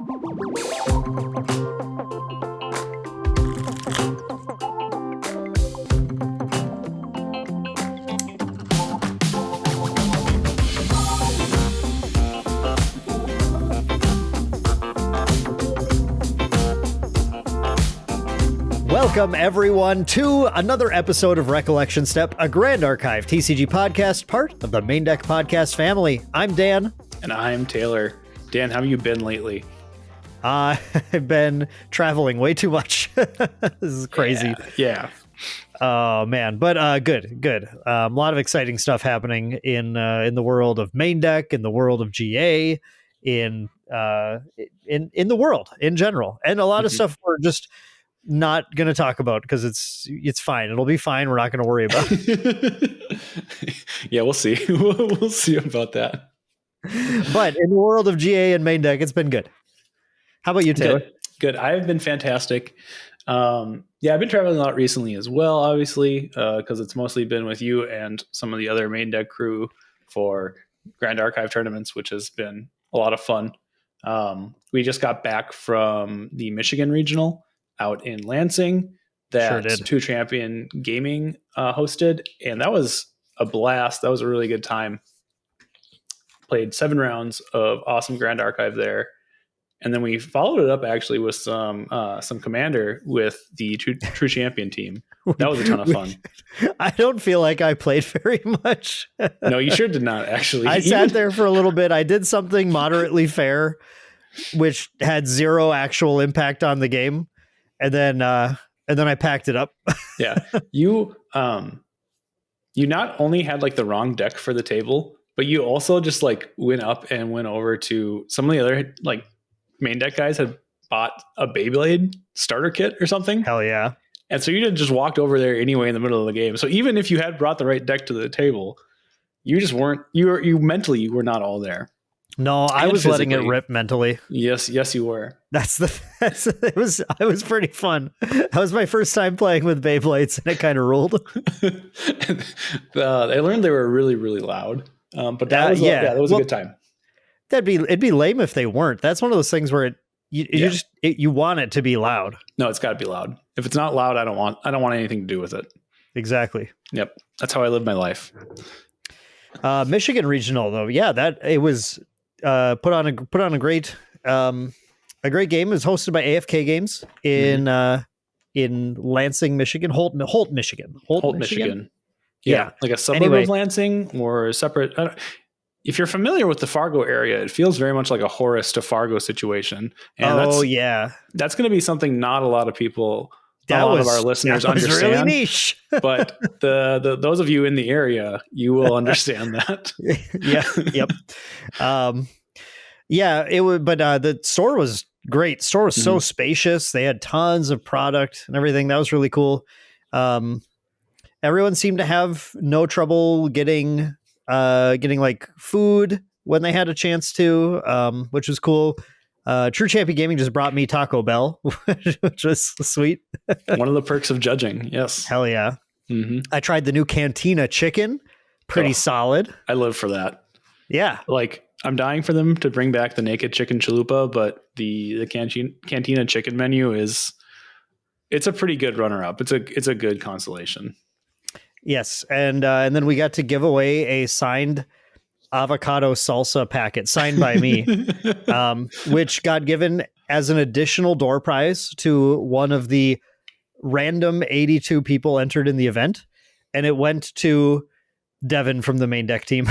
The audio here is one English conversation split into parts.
Welcome, everyone, to another episode of Recollection Step, a Grand Archive TCG podcast, part of the Maindeck podcast family. I'm Dan. And I'm Taylor. Dan, how have you been lately? I've been traveling way too much. This is crazy. Yeah. Oh, man. But good. A lot of exciting stuff happening in the world of Maindeck, in the world of GA, in the world in general. And a lot of stuff we're just not going to talk about because it's fine. It'll be fine. We're not going to worry about it. Yeah, we'll see. We'll see about that. But in the world of GA and Maindeck, it's been good. How about you, Taylor? Good. I've been fantastic. I've been traveling a lot recently as well, obviously, because it's mostly been with you and some of the other Maindeck crew for Grand Archive tournaments, which has been a lot of fun. We just got back from the Michigan Regional out in Lansing that Two Champion Gaming hosted, and that was a blast. That was a really good time. Played 7 rounds of awesome Grand Archive there, and then we followed it up actually with some Commander with the True Champion team. That was a ton of fun. I don't feel like I played very much. No, you sure did not, actually. I sat there for a little bit. I did something moderately fair, which had 0 actual impact on the game. And then I packed it up. Yeah. You not only had like the wrong deck for the table, but you also just like went up and went over to some of the other like main deck guys had bought a Beyblade starter kit or something. Hell yeah. And so you just walked over there anyway in the middle of the game. So even if you had brought the right deck to the table, you just weren't, you mentally, you were not all there. No, I was letting it rip mentally. Yes, you were. It was pretty fun. That was my first time playing with Beyblades, and it kind of ruled. I learned they were really, really loud. But that was a good time. It'd be lame if they weren't. That's one of those things where you want it to be loud. No, it's got to be loud. If it's not loud, I don't want anything to do with it. Exactly. Yep, that's how I live my life. Michigan Regional, though, that it was. Put on a great game. It was hosted by AFK Games in Lansing, Michigan, Holt, Michigan. Holt, Michigan. Yeah, like a suburb of Lansing or separate. If you're familiar with the Fargo area, it feels very much like a Horace to Fargo situation. And that's going to be something not a lot of people. A lot of our listeners understand. Really niche. But the those of you in the area, you will understand that. Yep. It would, but the store was great. The store was so spacious. They had tons of product and everything. That was really cool. Everyone seemed to have no trouble getting like food when they had a chance to, which was cool. True Champion Gaming just brought me Taco Bell, which was sweet. One of the perks of judging. Yes. Hell yeah. Mm-hmm. I tried the new Cantina chicken. Pretty solid. I live for that. Yeah. Like I'm dying for them to bring back the naked chicken chalupa, but the Cantina chicken menu it's a pretty good runner up. It's a good consolation. Yes. And then we got to give away a signed avocado salsa packet signed by me, which got given as an additional door prize to one of the random 82 people entered in the event. And it went to Devin from the Maindeck team.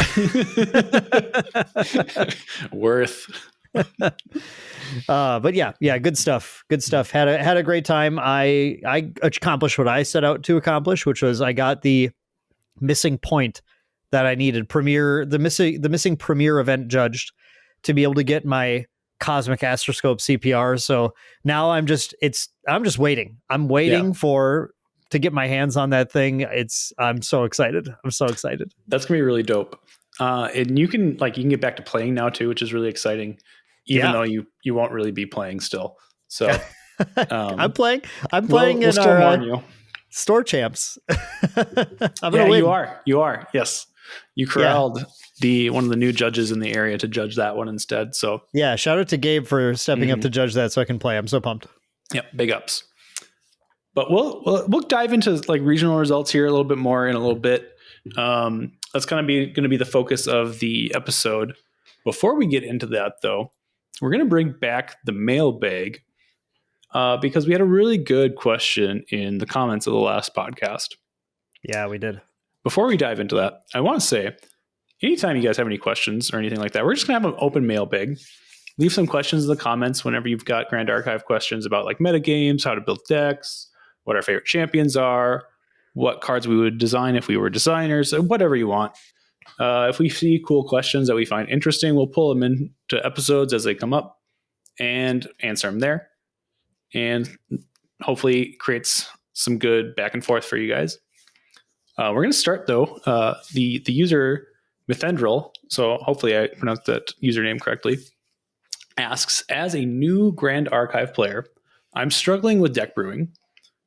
Worth. But yeah, good stuff. Had a great time. I accomplished what I set out to accomplish, which was I got the missing point that I needed, the missing premier event judged to be able to get my Cosmic Astroscope CPR. So now I'm just waiting. I'm waiting to get my hands on that thing. I'm so excited. That's gonna be really dope. And you can get back to playing now too, which is really exciting. Even though you won't really be playing still. So I'm playing in still warn you. Store champs. I'm gonna win. You are. Yes. You corralled one of the new judges in the area to judge that one instead. So yeah, shout out to Gabe for stepping up to judge that so I can play. I'm so pumped. Yep, big ups. But we'll dive into like regional results here a little bit more in a little bit. That's going to be the focus of the episode. Before we get into that, though, we're going to bring back the mailbag because we had a really good question in the comments of the last podcast. Yeah, we did. Before we dive into that, I want to say, anytime you guys have any questions or anything like that, we're just going to have an open mailbag. Leave some questions in the comments whenever you've got Grand Archive questions about like metagames, how to build decks, what our favorite champions are, what cards we would design if we were designers, whatever you want. If we see cool questions that we find interesting, we'll pull them into episodes as they come up and answer them there. And hopefully creates some good back and forth for you guys. We're going to start, though, the user Mythendril, so hopefully I pronounced that username correctly, asks, as a new Grand Archive player, I'm struggling with deck brewing.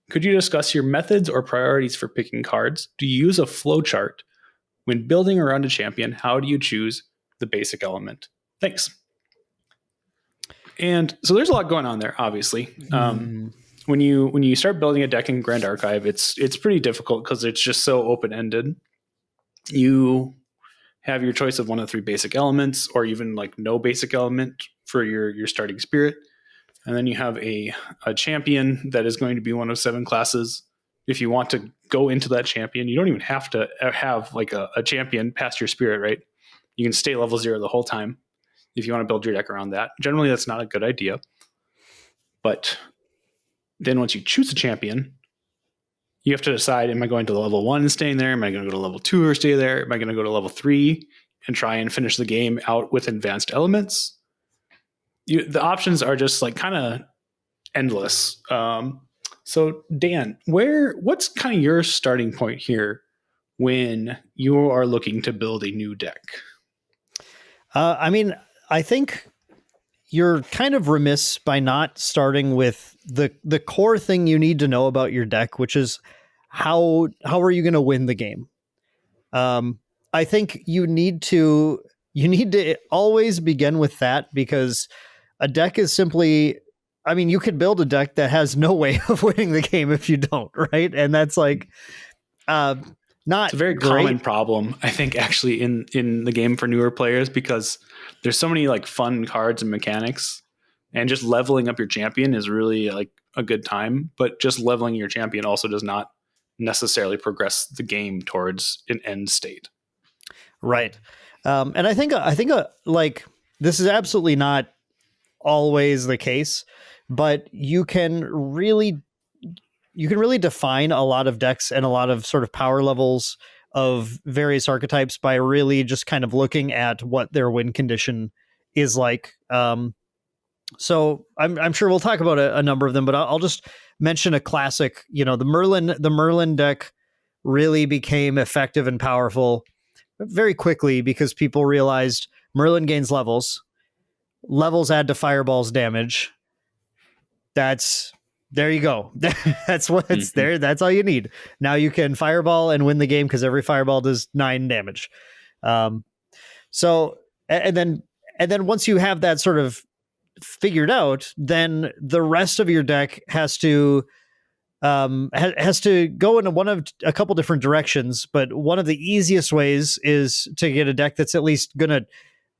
Could you discuss your methods or priorities for picking cards? Do you use a flowchart? When building around a champion, how do you choose the basic element? Thanks. And so there's a lot going on there, obviously. When you start building a deck in Grand Archive, it's pretty difficult because it's just so open-ended. You have your choice of one of three basic elements, or even like no basic element for your starting spirit. And then you have a champion that is going to be one of 7 classes. If you want to go into that champion, you don't even have to have like a champion past your spirit, right? You can stay level 0 the whole time if you want to build your deck around that. Generally, that's not a good idea. But then once you choose a champion, you have to decide, am I going to level 1 and staying there? Am I going to go to level 2 or stay there? Am I going to go to level 3 and try and finish the game out with advanced elements? The options are just like kind of endless. So Dan, what's kind of your starting point here when you are looking to build a new deck? I mean, I think you're kind of remiss by not starting with the core thing you need to know about your deck, which is how are you going to win the game? I think you need to always begin with that, because a deck is simply, I mean, you could build a deck that has no way of winning the game if you don't, right? And that's like not it's a very common problem, I think, actually in the game for newer players, because there's so many like fun cards and mechanics, and just leveling up your champion is really like a good time, but just leveling your champion also does not necessarily progress the game towards an end state. Right. And I think like this is absolutely not always the case, but you can really define a lot of decks and a lot of sort of power levels of various archetypes by really just kind of looking at what their win condition is like. So I'm sure we'll talk about a number of them, but I'll just mention a classic. The Merlin deck really became effective and powerful very quickly because people realized Merlin gains levels add to Fireball's damage. There you go. That's what's there. That's all you need. Now you can Fireball and win the game because every Fireball does 9 damage. So and then once you have that sort of figured out, then the rest of your deck has to go in one of a couple different directions. But one of the easiest ways is to get a deck that's at least gonna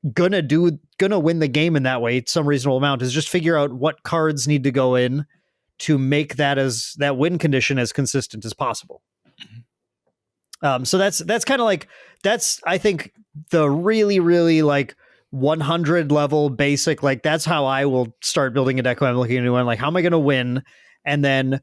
win the game in that way, some reasonable amount, is just figure out what cards need to go in to make that win condition as consistent as possible. So that's kind of like, that's, I think, the really, really like 100 level basic, like that's how I will start building a deck when I'm looking at a new one. Like, how am I going to win? And then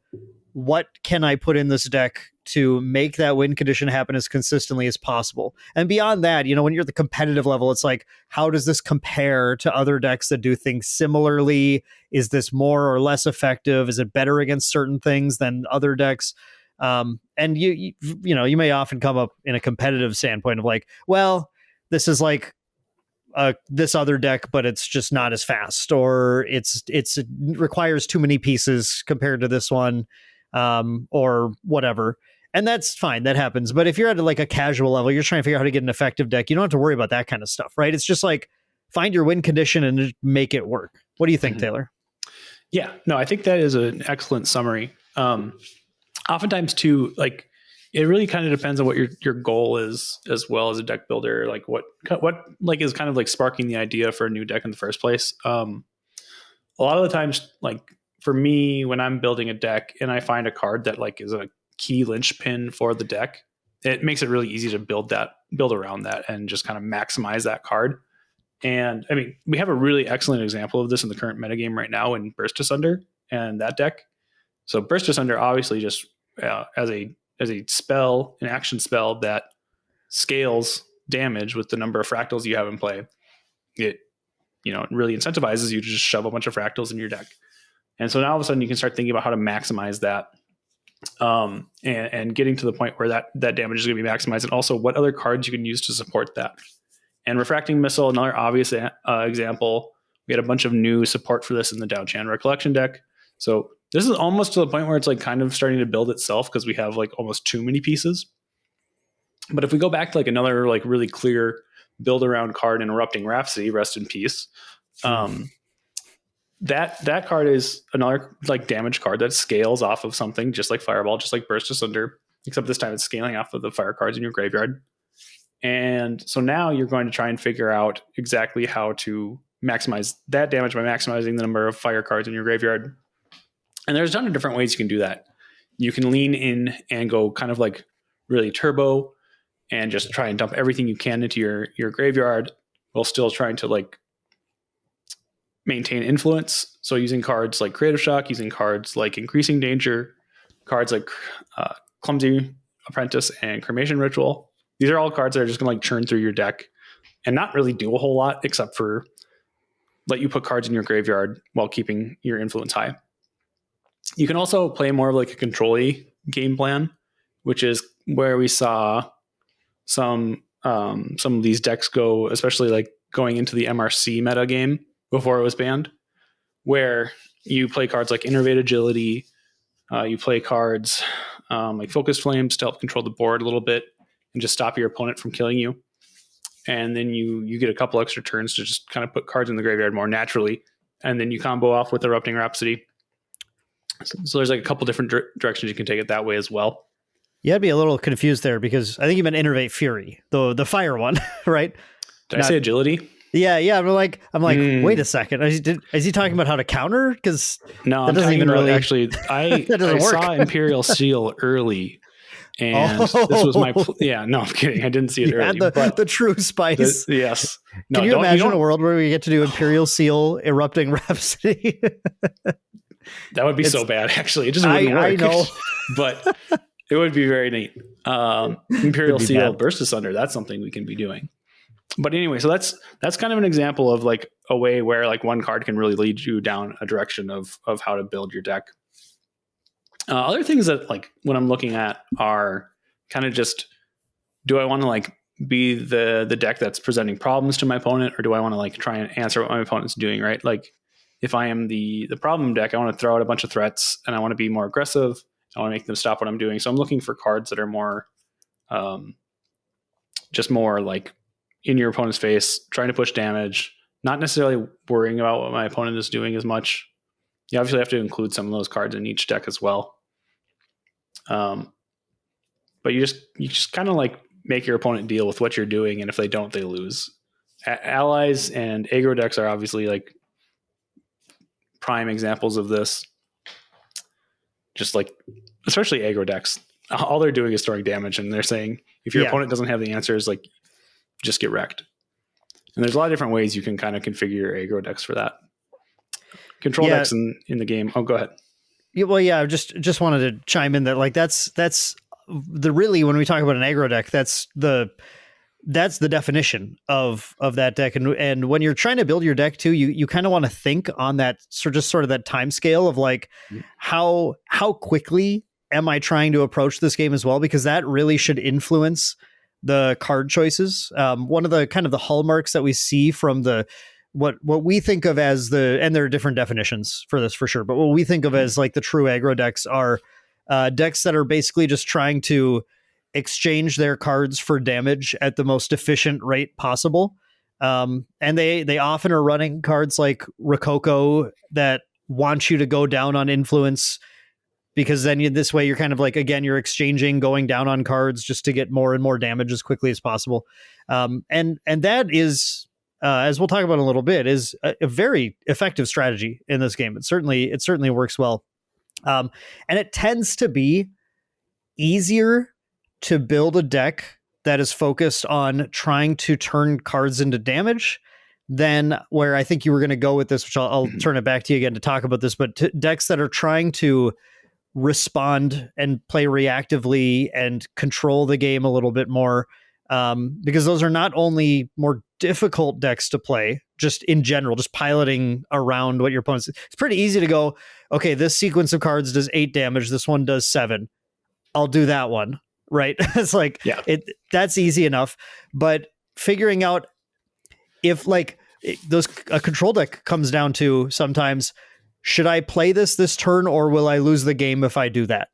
what can I put in this deck to make that win condition happen as consistently as possible? And beyond that, when you're at the competitive level, it's like, how does this compare to other decks that do things similarly? Is this more or less effective? Is it better against certain things than other decks? And you may often come up in a competitive standpoint of like, well, this is like this other deck, but it's just not as fast, or it requires too many pieces compared to this one, or whatever. And that's fine. That happens. But if you're at like a casual level, you're trying to figure out how to get an effective deck. You don't have to worry about that kind of stuff, right? It's just like find your win condition and make it work. What do you think, Taylor? Yeah, no, I think that is an excellent summary. Oftentimes too, like it really kind of depends on what your goal is as well as a deck builder. Like what like is kind of like sparking the idea for a new deck in the first place. A lot of the times, like for me, when I'm building a deck and I find a card that like is a key linchpin for the deck, it makes it really easy to build around that and just kind of maximize that card. And I mean, we have a really excellent example of this in the current metagame right now in Burst Asunder and that deck. So Burst Asunder obviously just as a spell, an action spell that scales damage with the number of fractals you have in play. It really incentivizes you to just shove a bunch of fractals in your deck. And so now all of a sudden you can start thinking about how to maximize that. And getting to the point where that damage is going to be maximized, and also what other cards you can use to support that. And Refracting Missile, another obvious example. We had a bunch of new support for this in the Dao-Chan Recollection deck. So this is almost to the point where it's like kind of starting to build itself because we have like almost too many pieces. But if we go back to like another like really clear build around card in Erupting Rhapsody, rest in peace. That card is another like damage card that scales off of something just like Fireball, just like Burst Asunder, except this time it's scaling off of the fire cards in your graveyard. And so now you're going to try and figure out exactly how to maximize that damage by maximizing the number of fire cards in your graveyard. And there's a ton of different ways you can do that. You can lean in and go kind of like really turbo and just try and dump everything you can into your graveyard while still trying to like maintain influence. So using cards like Creative Shock, using cards like Increasing Danger, cards like Clumsy Apprentice and Cremation Ritual. These are all cards that are just going to like churn through your deck and not really do a whole lot except for let you put cards in your graveyard while keeping your influence high. You can also play more of like a control-y game plan, which is where we saw some of these decks go, especially like going into the MRC meta game before it was banned, where you play cards like Innervate Agility, you play cards like Focused Flames to help control the board a little bit and just stop your opponent from killing you. And then you get a couple extra turns to just kind of put cards in the graveyard more naturally. And then you combo off with Erupting Rhapsody. So there's like a couple different directions you can take it that way as well. Yeah, I'd be a little confused there because I think you meant Innervate Fury, the fire one, right? Did I say Agility? Yeah. I'm like, wait a second. Is he talking about how to counter? Because no, that doesn't even really. Actually, I saw Imperial Seal early, and this was my. No, I'm kidding. I didn't see it early. But the true spice. Yes. No, can you imagine a world where we get to do Imperial Seal, Erupting Rhapsody? That would be so bad. Actually, it just wouldn't work. I know, but it would be very neat. Imperial Seal, bad. Burst Asunder. That's something we can be doing. But anyway, so that's kind of an example of like a way where like one card can really lead you down a direction of how to build your deck. Other things that like when I'm looking at are kind of just, do I want to like be the deck that's presenting problems to my opponent, or do I want to like try and answer what my opponent's doing, right? Like if I am the problem deck, I want to throw out a bunch of threats and I want to be more aggressive. I want to make them stop what I'm doing. So I'm looking for cards that are more just more like in your opponent's face, trying to push damage, not necessarily worrying about what my opponent is doing as much. You obviously have to include some of those cards in each deck as well. But you just kind of like make your opponent deal with what you're doing, and if they don't, they lose. Allies and aggro decks are obviously like prime examples of this. Just like, especially aggro decks, all they're doing is throwing damage, and they're saying if your opponent doesn't have the answers, like just get wrecked. And there's a lot of different ways you can kind of configure your aggro decks for that. Control decks in the game. Oh, go ahead. Yeah, well, I just wanted to chime in that like that's the really, when we talk about an aggro deck, that's the definition of that deck. And when you're trying to build your deck too, you kind of want to think on that sort of that time scale of like how quickly am I trying to approach this game as well, because that really should influence the card choices. One of the kind of the hallmarks that we see from what we think of as and there are different definitions for this for sure, but what we think of as like the true aggro decks are decks that are basically just trying to exchange their cards for damage at the most efficient rate possible. And they often are running cards like Rococo that want you to go down on influence, because then this way you're kind of like, again, you're exchanging going down on cards just to get more and more damage as quickly as possible. And that is, as we'll talk about in a little bit, is a very effective strategy in this game. It certainly works well. And it tends to be easier to build a deck that is focused on trying to turn cards into damage than where I think you were going to go with this, which I'll turn it back to you again to talk about this, but decks that are trying to respond and play reactively and control the game a little bit more, because those are not only more difficult decks to play just in general, just piloting around what your opponent's. It's pretty easy to go, okay, this sequence of cards does 8 damage, this one does 7, I'll do that one, right? It's like, that's easy enough. But figuring out if like a control deck comes down to sometimes, should I play this turn or will I lose the game if I do that?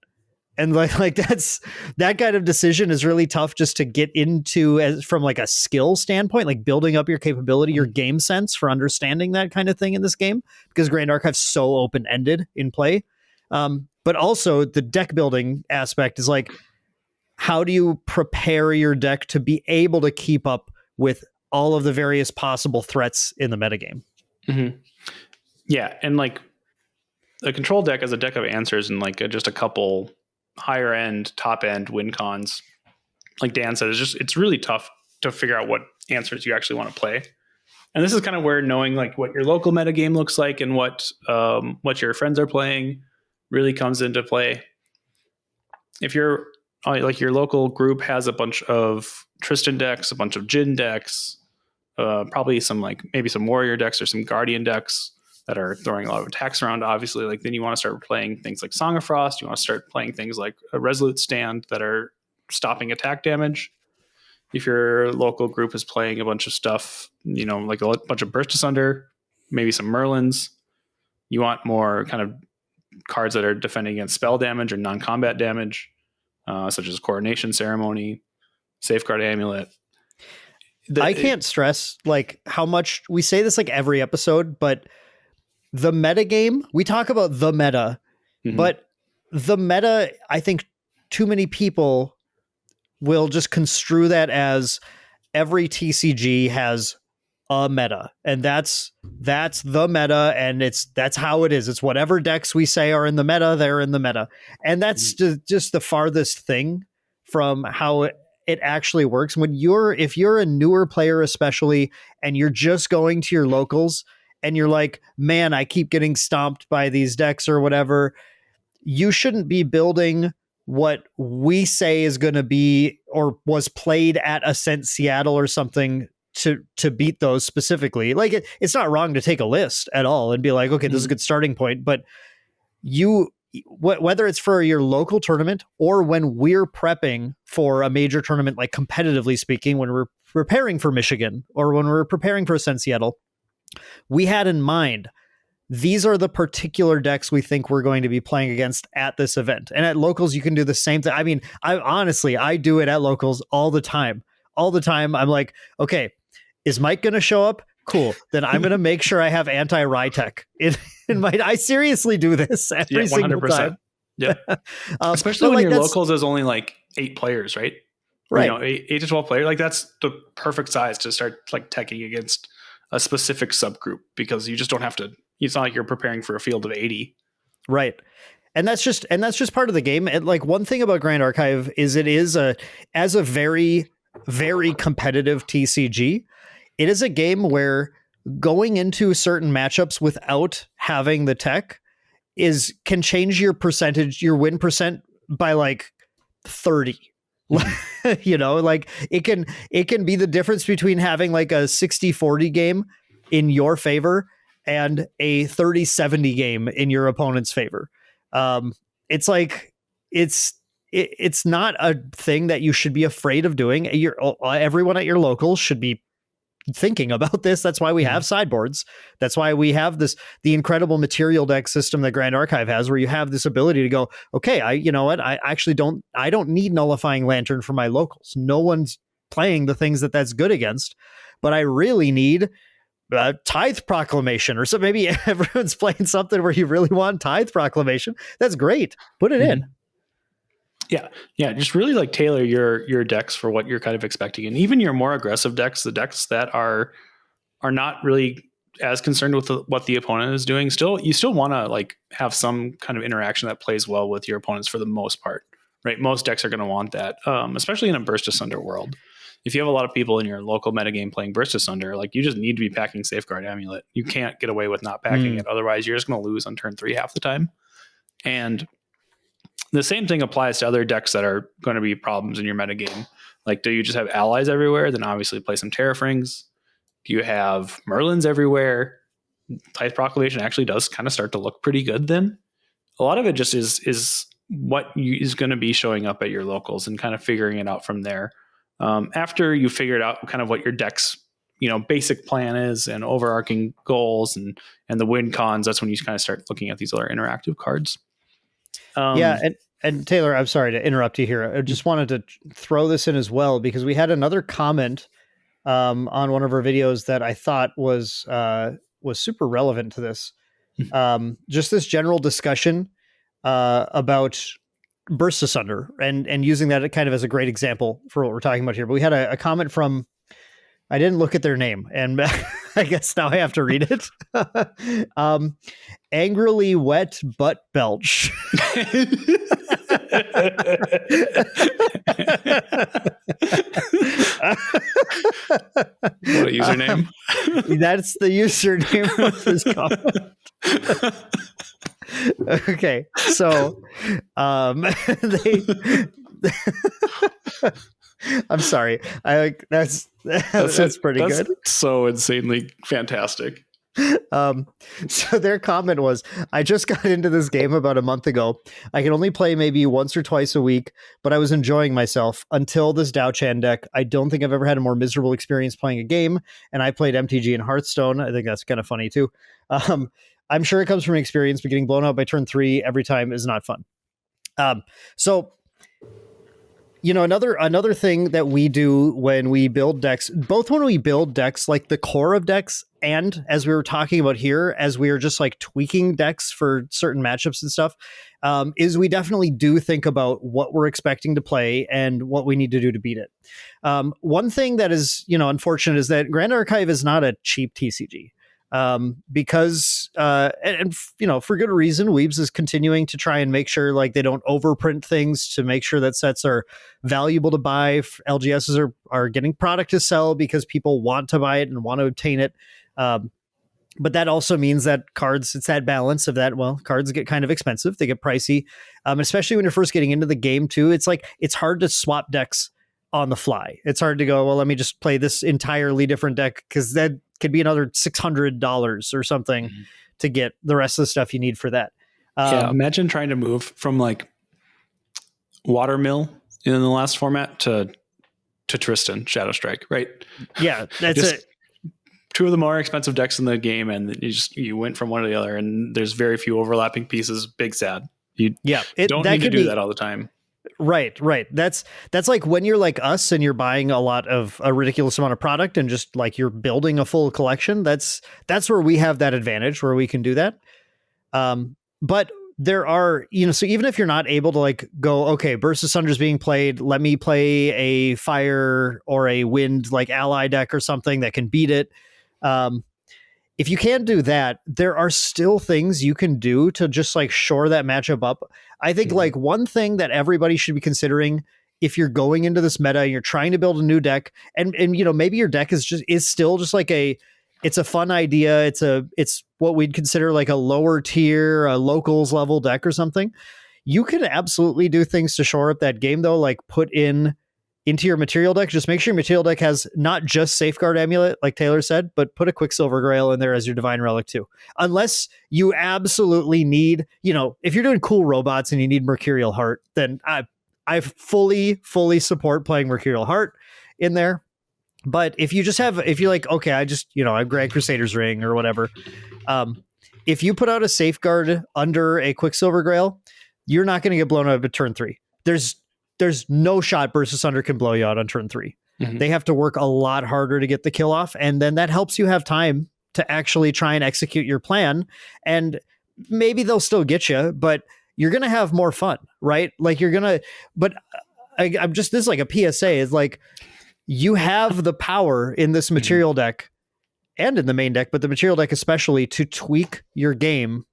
And like that kind of decision is really tough just to get into as from like a skill standpoint, like building up your capability, your game sense for understanding that kind of thing in this game, because Grand Archive's so open-ended in play. But also the deck building aspect is like, how do you prepare your deck to be able to keep up with all of the various possible threats in the metagame? Mm-hmm. Yeah. And like, a control deck is a deck of answers and like just a couple higher end, top end win cons. Like Dan said, it's really tough to figure out what answers you actually want to play. And this is kind of where knowing like what your local metagame looks like and what your friends are playing really comes into play. If you're like your local group has a bunch of Tristan decks, a bunch of Jin decks, probably maybe some warrior decks or some guardian decks that are throwing a lot of attacks around, obviously, like then you want to start playing things like Song of Frost. You want to start playing things like a Resolute Stand that are stopping attack damage. If your local group is playing a bunch of stuff, like a bunch of Burst Asunder, maybe some Merlins, you want more kind of cards that are defending against spell damage or non-combat damage, such as Coronation Ceremony, Safeguard Amulet. I can't stress like how much we say this like every episode, but the metagame, we talk about the meta, but the meta, I think too many people will just construe that as every TCG has a meta, and that's the meta, and that's how it is. It's whatever decks we say are in the meta, they're in the meta. And that's just the farthest thing from how it actually works. If you're a newer player, especially, and you're just going to your locals and you're like, man, I keep getting stomped by these decks or whatever, you shouldn't be building what we say is going to be or was played at Ascent Seattle or something to beat those specifically. Like it's not wrong to take a list at all and be like, okay, this is a good starting point, but whether it's for your local tournament or when we're prepping for a major tournament, like competitively speaking, when we're preparing for Michigan or when we're preparing for Ascent Seattle, we had in mind, these are the particular decks we think we're going to be playing against at this event. And at locals, you can do the same thing. I mean, I do it at locals all the time. I'm like, okay, is Mike going to show up? Cool. Then I'm going to make sure I have anti-Rytech in my, I seriously do this every single time. Yeah. Especially when your locals is only like 8 players, right? Right. 8 to 12 players. Like that's the perfect size to start like teching against a specific subgroup, because you just don't have to, it's not like you're preparing for a field of 80. Right. And that's just part of the game. And like one thing about Grand Archive is it is as a very, very competitive TCG, it is a game where going into certain matchups without having the tech can change your win percent by like 30. Like it can be the difference between having like a 60-40 game in your favor and a 30-70 game in your opponent's favor. It's like, it's not a thing that you should be afraid of doing. Everyone at your locals should be thinking about this. That's why we have sideboards. That's why we have the incredible material deck system that Grand Archive has, where you have this ability to go, okay, you know what? I actually don't need Nullifying Lantern for my locals. No one's playing the things that's good against, but I really need Tithe Proclamation, or so maybe everyone's playing something where you really want Tithe Proclamation. That's great. Put it in. Yeah. Just really like tailor your decks for what you're kind of expecting, and even your more aggressive decks, the decks that are not really as concerned with what the opponent is doing. You still want to like have some kind of interaction that plays well with your opponents for the most part, right? Most decks are going to want that, especially in a Burst Asunder world. If you have a lot of people in your local metagame playing Burst Asunder, like you just need to be packing Safeguard Amulet. You can't get away with not packing it. Otherwise, you're just going to lose on turn 3 half the time. And the same thing applies to other decks that are going to be problems in your metagame. Like, do you just have allies everywhere? Then obviously play some Terrafrings. Do you have Merlins everywhere? Tithe Proclamation actually does kind of start to look pretty good then. A lot of it just is what is going to be showing up at your locals and kind of figuring it out from there. After you figured out kind of what your deck's, basic plan is and overarching goals and the win cons, that's when you kind of start looking at these other interactive cards. And Taylor, I'm sorry to interrupt you here. I just wanted to throw this in as well, because we had another comment on one of our videos that I thought was super relevant to this. Just this general discussion about Burst Asunder and using that kind of as a great example for what we're talking about here. But we had a comment from, I didn't look at their name, and I guess now I have to read it. Angrily Wet Butt Belch. What a username. That's the username of his comment. Okay, so I'm sorry. That's pretty good. So insanely fantastic. So their comment was, I just got into this game about a month ago. I can only play maybe once or twice a week, but I was enjoying myself until this Dao-Chan deck. I don't think I've ever had a more miserable experience playing a game, and I played MTG and Hearthstone. I think that's kind of funny too. I'm sure it comes from experience, but getting blown out by turn 3 every time is not fun. So another thing that we do when we build decks, both when we build decks, like the core of decks, and as we were talking about here, as we are just like tweaking decks for certain matchups and stuff, is we definitely do think about what we're expecting to play and what we need to do to beat it. One thing that is, unfortunate is that Grand Archive is not a cheap TCG. Because for good reason, Weebs is continuing to try and make sure like they don't overprint things to make sure that sets are valuable to buy. LGSs are getting product to sell because people want to buy it and want to obtain it. But that also means that cards, it's that balance of that. Well, cards get kind of expensive. They get pricey, especially when you're first getting into the game too. It's like, it's hard to swap decks on the fly. It's hard to go, well, let me just play this entirely different deck, because that could be another $600 or something to get the rest of the stuff you need for that. Imagine trying to move from like Watermill in the last format to Tristan Shadow Strike, right? Yeah, that's it. Two of the more expensive decks in the game, and you went from one to the other, and there's very few overlapping pieces. Big sad. You don't need to do that all the time. Right. That's like when you're like us and you're buying a lot of a ridiculous amount of product and just like you're building a full collection. That's where we have that advantage, where we can do that. But there are, so even if you're not able to like go, okay, Burst Asunder is being played, let me play a fire or a wind like ally deck or something that can beat it. If you can't do that, there are still things you can do to just like shore that matchup up. I think like one thing that everybody should be considering if you're going into this meta and you're trying to build a new deck, and maybe your deck is still just like it's a fun idea. It's what we'd consider like a lower tier, a locals level deck or something. You can absolutely do things to shore up that game though, like put into your material deck. Just make sure your material deck has not just Safeguard Amulet, like Taylor said, but put a Quicksilver Grail in there as your Divine Relic too. Unless you absolutely need, if you're doing cool robots and you need Mercurial Heart, then I fully support playing Mercurial Heart in there. But if you just have, if you're like, okay, I grab Crusader's Ring or whatever. If you put out a safeguard under a Quicksilver Grail, you're not going to get blown out at turn 3. There's no shot Burst Asunder can blow you out on turn 3. Mm-hmm. They have to work a lot harder to get the kill off. And then that helps you have time to actually try and execute your plan. And maybe they'll still get you, but you're going to have more fun, right? Like but I'm just, this is like a PSA is like, you have the power in this material deck and in the main deck, but the material deck especially, to tweak your game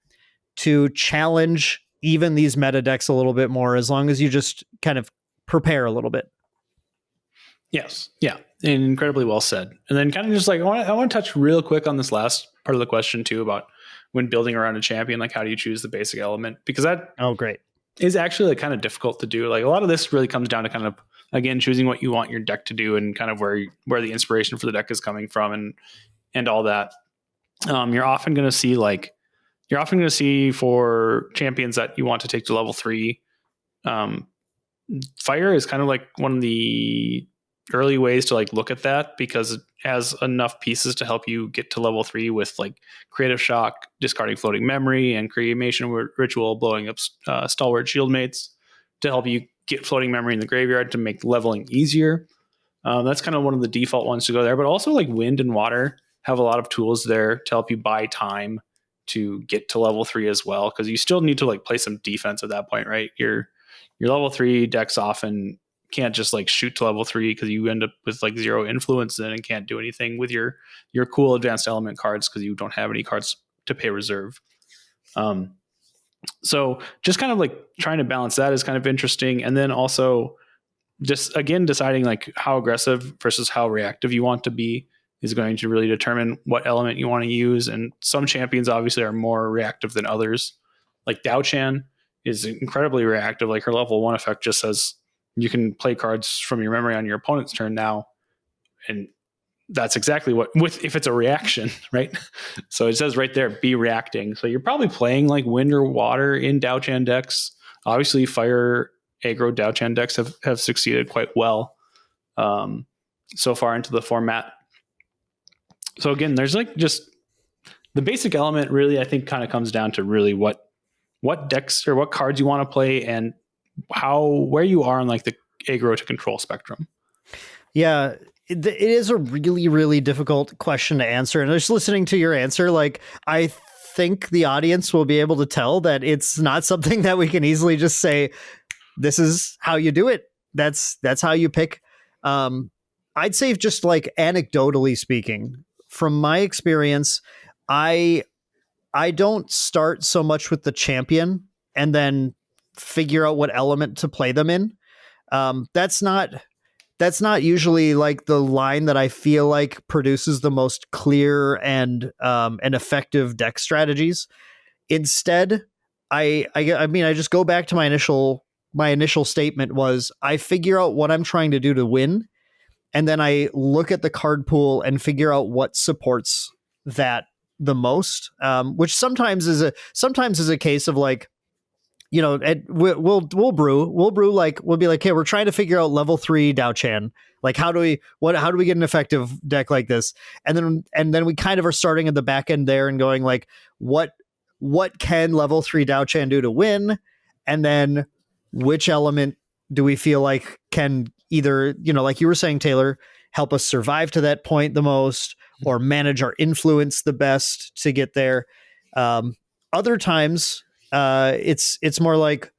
to challenge even these meta decks a little bit more, as long as you just kind of prepare a little bit. Yes. Yeah. Incredibly well said. And then kind of just like, I want to touch real quick on this last part of the question too, about when building around a champion, like how do you choose the basic element? Because that great is actually like kind of difficult to do. Like a lot of this really comes down to kind of, again, choosing what you want your deck to do and kind of where the inspiration for the deck is coming from and all that. You're often going to see for champions that you want to take to level 3. Fire is kind of like one of the early ways to like look at that, because it has enough pieces to help you get to level 3 with like Creative Shock, discarding Floating Memory, and Cremation Ritual, blowing up Stalwart Shieldmates to help you get Floating Memory in the graveyard to make leveling easier. That's kind of one of the default ones to go there, but also like Wind and Water have a lot of tools there to help you buy time to get to level 3 as well, because you still need to like play some defense at that point, right? Your level 3 decks often can't just like shoot to level 3 because you end up with like 0 influence then and can't do anything with your cool advanced element cards because you don't have any cards to pay reserve. So just kind of like trying to balance that is kind of interesting. And then also just again deciding like how aggressive versus how reactive you want to be is going to really determine what element you want to use. And some champions obviously are more reactive than others. Like Dao Chan is incredibly reactive. Like her level 1 effect just says you can play cards from your memory on your opponent's turn now. And that's exactly if it's a reaction, right? So it says right there, be reacting. So you're probably playing like Wind or Water in Dao Chan decks. Obviously Fire aggro Dao Chan decks have succeeded quite well so far into the format. So again, there's like just the basic element really, I think, kind of comes down to really what decks or what cards you want to play and where you are on like the aggro to control spectrum. Yeah, it is a really, really difficult question to answer. And just listening to your answer, like I think the audience will be able to tell that it's not something that we can easily just say, this is how you do it. That's how you pick. I'd say just like anecdotally speaking, from my experience, I don't start so much with the champion and then figure out what element to play them in. That's not usually like the line that I feel like produces the most clear and effective deck strategies. Instead, I just go back to my initial statement was I figure out what I'm trying to do to win. And then I look at the card pool and figure out what supports that the most, which sometimes is a case of like, you know, we'll brew like we'll be like, hey, we're trying to figure out level 3 Dao Chan. Like, how do we get an effective deck like this? And then we kind of are starting at the back end there and going like, what can level 3 Dao Chan do to win? And then which element do we feel like can either, you know, like you were saying, Taylor, help us survive to that point the most, or manage our influence the best to get there. Other times, it's more like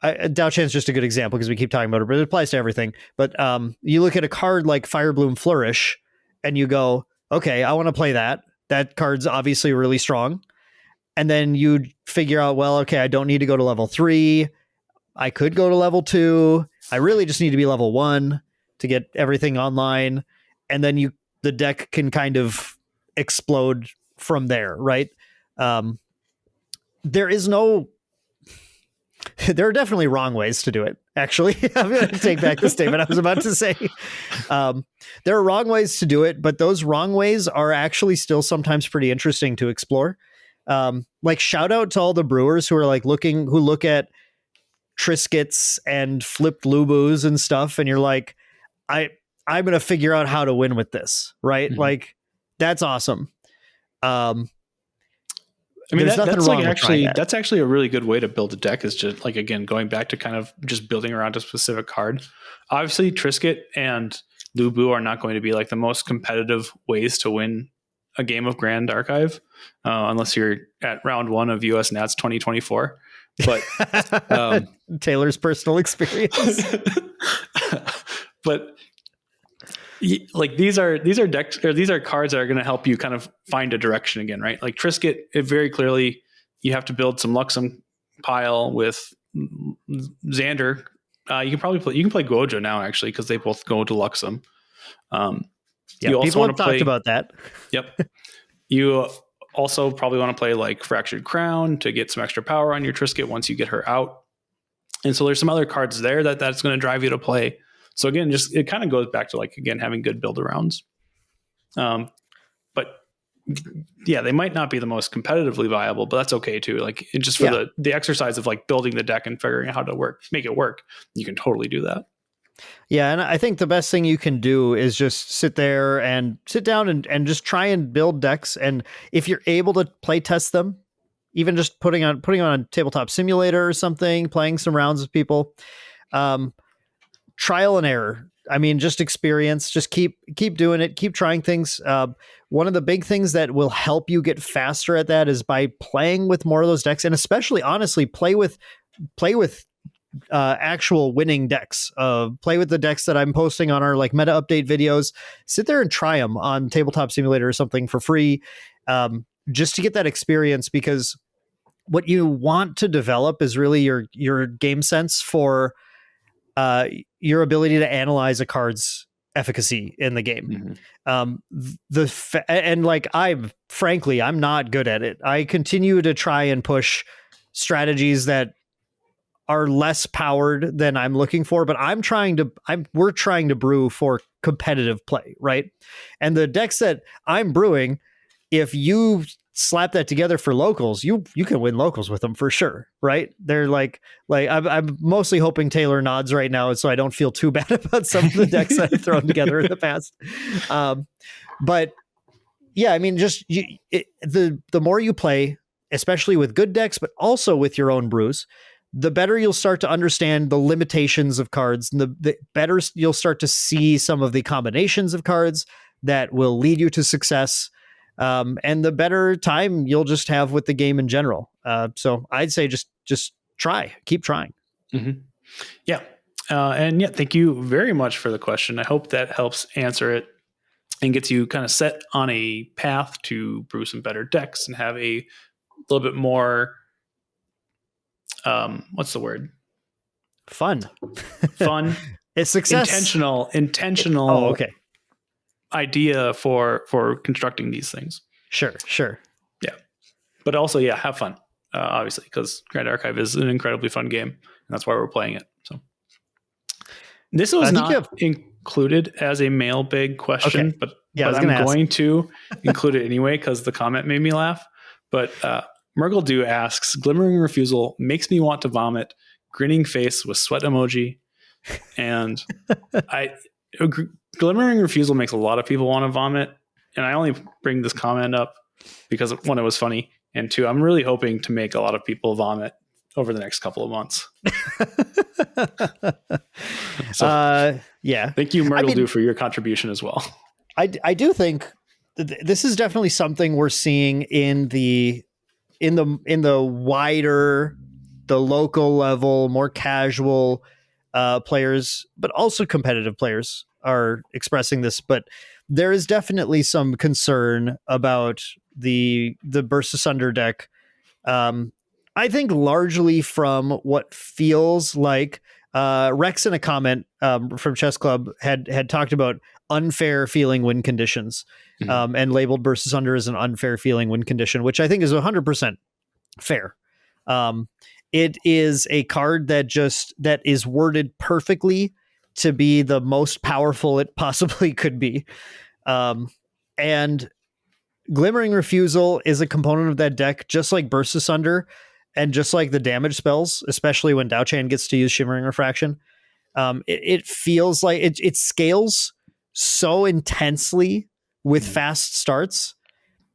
Dao Chan's just a good example because we keep talking about it, but it applies to everything. But you look at a card like Firebloom Flourish, and you go, okay, I want to play that. That card's obviously really strong. And then you figure out, well, okay, I don't need to go to level 3. I could go to level 2. I really just need to be level 1 to get everything online. And then the deck can kind of explode from there, right? There are definitely wrong ways to do it. Actually, I'm going to take back the statement I was about to say. There are wrong ways to do it, but those wrong ways are actually still sometimes pretty interesting to explore. Like shout out to all the brewers who are like who look at Triscuits and flipped Lubus and stuff. And you're like, I I'm going to figure out how to win with this, right? Like, that's awesome. I mean, that's actually a really good way to build a deck, is just like, again, going back to kind of just building around a specific card. Obviously, Trisket and Lubu are not going to be like the most competitive ways to win a game of Grand Archive, unless you're at round 1 of US Nats 2024. But Taylor's personal experience. But like, these are decks, or these are cards that are going to help you kind of find a direction again, right? Like Trisket, it very clearly you have to build some Luxem pile with Xander. You can play Gojo now, actually, because they both go to Luxem. You also people have talked about that. Yep. You also probably want to play like Fractured Crown to get some extra power on your Trisket once you get her out. And so there's some other cards there that's going to drive you to play. So again, just it kind of goes back to like, again, having good build arounds. But yeah, they might not be the most competitively viable, but that's okay too. Like, it just for the exercise of like building the deck and figuring out how to make it work, you can totally do that. Yeah, and I think the best thing you can do is just sit down and just try and build decks. And if you're able to play test them, even just putting on a tabletop simulator or something, playing some rounds with people, trial and error. I mean, just experience, just keep doing it, keep trying things. One of the big things that will help you get faster at that is by playing with more of those decks, and especially, honestly, play with actual winning decks. Play with the decks that I'm posting on our like meta update videos. Sit there and try them on Tabletop Simulator or something for free, just to get that experience, because what you want to develop is really your game sense for your ability to analyze a card's efficacy in the game. And like, I'm not good at it. I continue to try and push strategies that are less powered than I'm looking for, but we're trying to brew for competitive play, right? And the decks that I'm brewing, if you slap that together for locals, you can win locals with them for sure, right? They're like I'm mostly hoping Taylor nods right now, so I don't feel too bad about some of the decks that I've thrown together in the past. But yeah, I mean, just the more you play, especially with good decks, but also with your own brews, the better you'll start to understand the limitations of cards, and the better you'll start to see some of the combinations of cards that will lead you to success. And the better time you'll just have with the game in general. So I'd say just keep trying. Mm-hmm. Yeah. And yeah, thank you very much for the question. I hope that helps answer it and gets you kind of set on a path to brew some better decks and have a little bit more, what's the word? Fun. It's success. Intentional. Oh, okay. Idea for constructing these things. Sure. Yeah. But also, yeah, have fun. Obviously, because Grand Archive is an incredibly fun game, and that's why we're playing it. So this was not included as a mailbag question, okay. but I'm going to include it anyway because the comment made me laugh. But Murgledew asks, Glimmering Refusal makes me want to vomit, grinning face with sweat emoji. And I agree. Glimmering Refusal makes a lot of people want to vomit. And I only bring this comment up because, one, it was funny. And two, I'm really hoping to make a lot of people vomit over the next couple of months. So, yeah. Thank you, Murgledew, for your contribution as well. I do think this is definitely something we're seeing in the wider, the local level, more casual players, but also competitive players are expressing this. But there is definitely some concern about the Burst Asunder deck. I think largely from what feels like Rex in a comment from Chess Club had talked about unfair feeling win conditions, and labeled Burst Asunder as an unfair feeling win condition, which I think is 100% fair. It is a card that is worded perfectly to be the most powerful it possibly could be. And Glimmering Refusal is a component of that deck, just like Burst Asunder, and just like the damage spells, especially when Dao Chan gets to use Shimmering Refraction. It feels like it scales so intensely with fast starts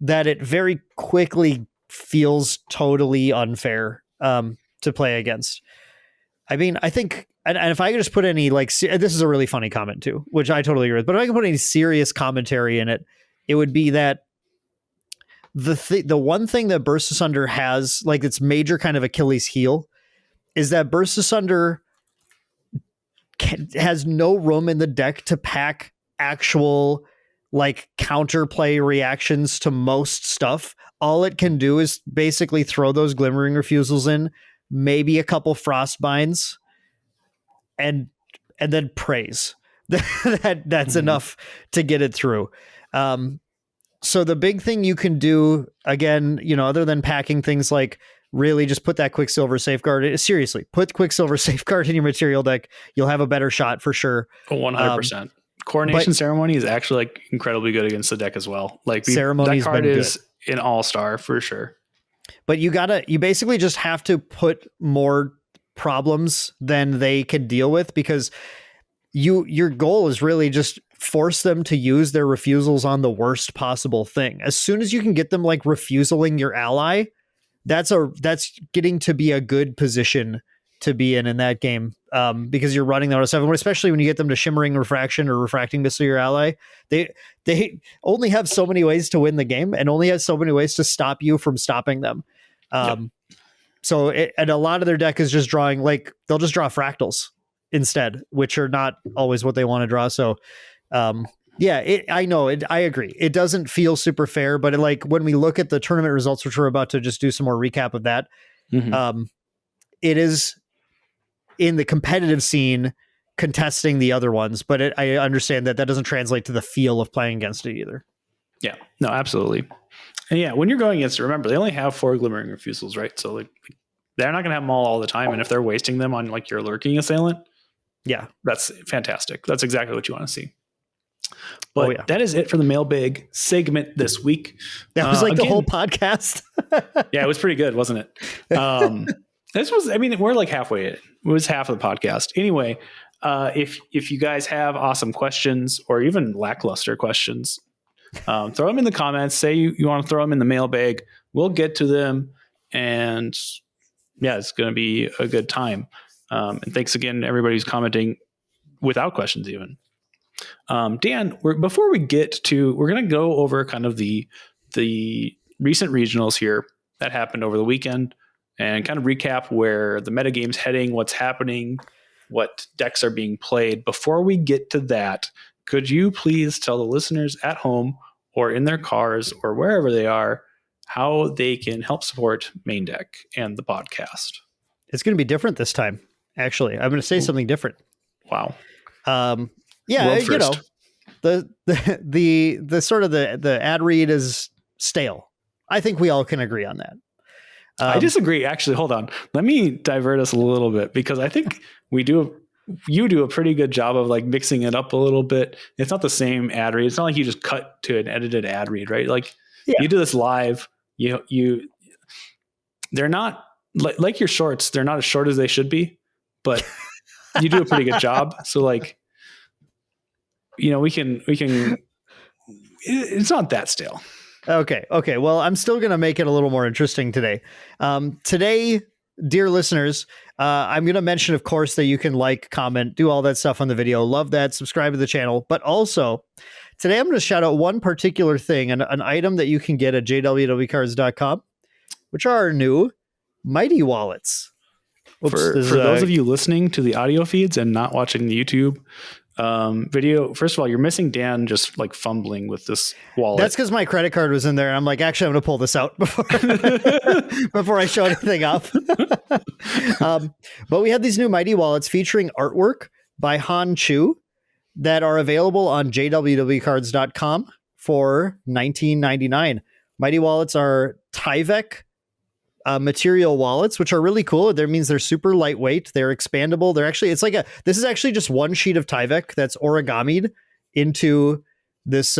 that it very quickly feels totally unfair to play against. I mean, I think, and if I could just put any this is a really funny comment too, which I totally agree with, but if I can put any serious commentary in it, it would be that the one thing that Burst Asunder has, like its major kind of Achilles heel, is that Burst Asunder has no room in the deck to pack actual like counterplay reactions to most stuff. All it can do is basically throw those glimmering refusals in, maybe a couple frostbinds, and then praise. That's enough to get it through. So the big thing you can do, again, other than packing things like really just put that Quicksilver Safeguard, seriously, put Quicksilver Safeguard in your material deck. You'll have a better shot for sure. 100%. Coronation Ceremony is actually like incredibly good against the deck as well. Like that card is an all-star for sure. But you basically just have to put more problems than they can deal with, because your goal is really just force them to use their refusals on the worst possible thing. As soon as you can get them like refusaling your ally, that's getting to be a good position to be in that game, because you're running the auto 7, especially when you get them to Shimmering Refraction or Refracting Missile your ally. They only have so many ways to win the game and only have so many ways to stop you from stopping them. So and a lot of their deck is just drawing, like they'll just draw fractals instead, which are not always what they want to draw. So I know it. I agree. It doesn't feel super fair, but like when we look at the tournament results, which we're about to just do some more recap of that, it is in the competitive scene contesting the other ones, but I understand that doesn't translate to the feel of playing against it either. Yeah, no, absolutely. And yeah, when you're going against it, remember they only have 4 glimmering refusals, right? So like they're not going to have them all the time. And if they're wasting them on like your lurking assailant, yeah, that's fantastic. That's exactly what you want to see. But that is it for the Mailbag segment this week. That was the whole podcast. Yeah, it was pretty good, wasn't it? This was, we're like halfway in. It was half of the podcast. Anyway, if you guys have awesome questions or even lackluster questions, throw them in the comments. Say you want to throw them in the mailbag. We'll get to them. And yeah, it's going to be a good time. And thanks again to everybody who's commenting without questions even. Dan, before we get to, we're going to go over kind of the recent regionals here that happened over the weekend and kind of recap where the metagame's heading, what's happening, what decks are being played. Before we get to that, could you please tell the listeners at home or in their cars or wherever they are how they can help support Maindeck and the podcast? It's going to be different this time, actually. I'm going to say something different. Wow. Yeah, the sort of the ad read is stale. I think we all can agree on that. I disagree. Actually, hold on. Let me divert us a little bit because I think you do a pretty good job of like mixing it up a little bit. It's not the same ad read. It's not like you just cut to an edited ad read, right? Like you do this live. They're not like your shorts. They're not as short as they should be, but you do a pretty good job. So like, we can, it's not that stale. Okay. Well, I'm still going to make it a little more interesting today. Today, dear listeners, I'm going to mention, of course, that you can like, comment, do all that stuff on the video. Love that. Subscribe to the channel. But also, today I'm going to shout out one particular thing, an item that you can get at jwwcards.com, which are our new Mighty Wallets. For those of you listening to the audio feeds and not watching the YouTube video, first of all, you're missing Dan just like fumbling with this wallet. That's because my credit card was in there. And I'm like, actually, I'm going to pull this out before I show anything off. But we have these new Mighty Wallets featuring artwork by Hanh that are available on jwwcards.com for $19.99. Mighty Wallets are Tyvek material wallets, which are really cool. That means they're super lightweight. They're expandable. This is actually just one sheet of Tyvek that's origamied into this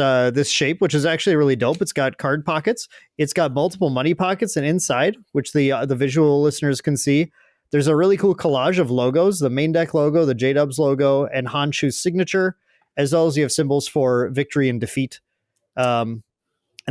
shape, which is actually really dope. It's got card pockets. It's got multiple money pockets, and inside, which the visual listeners can see, there's a really cool collage of logos: the Maindeck logo, the J-Dubs logo, and Hanh signature. as well as you have symbols for victory and defeat. And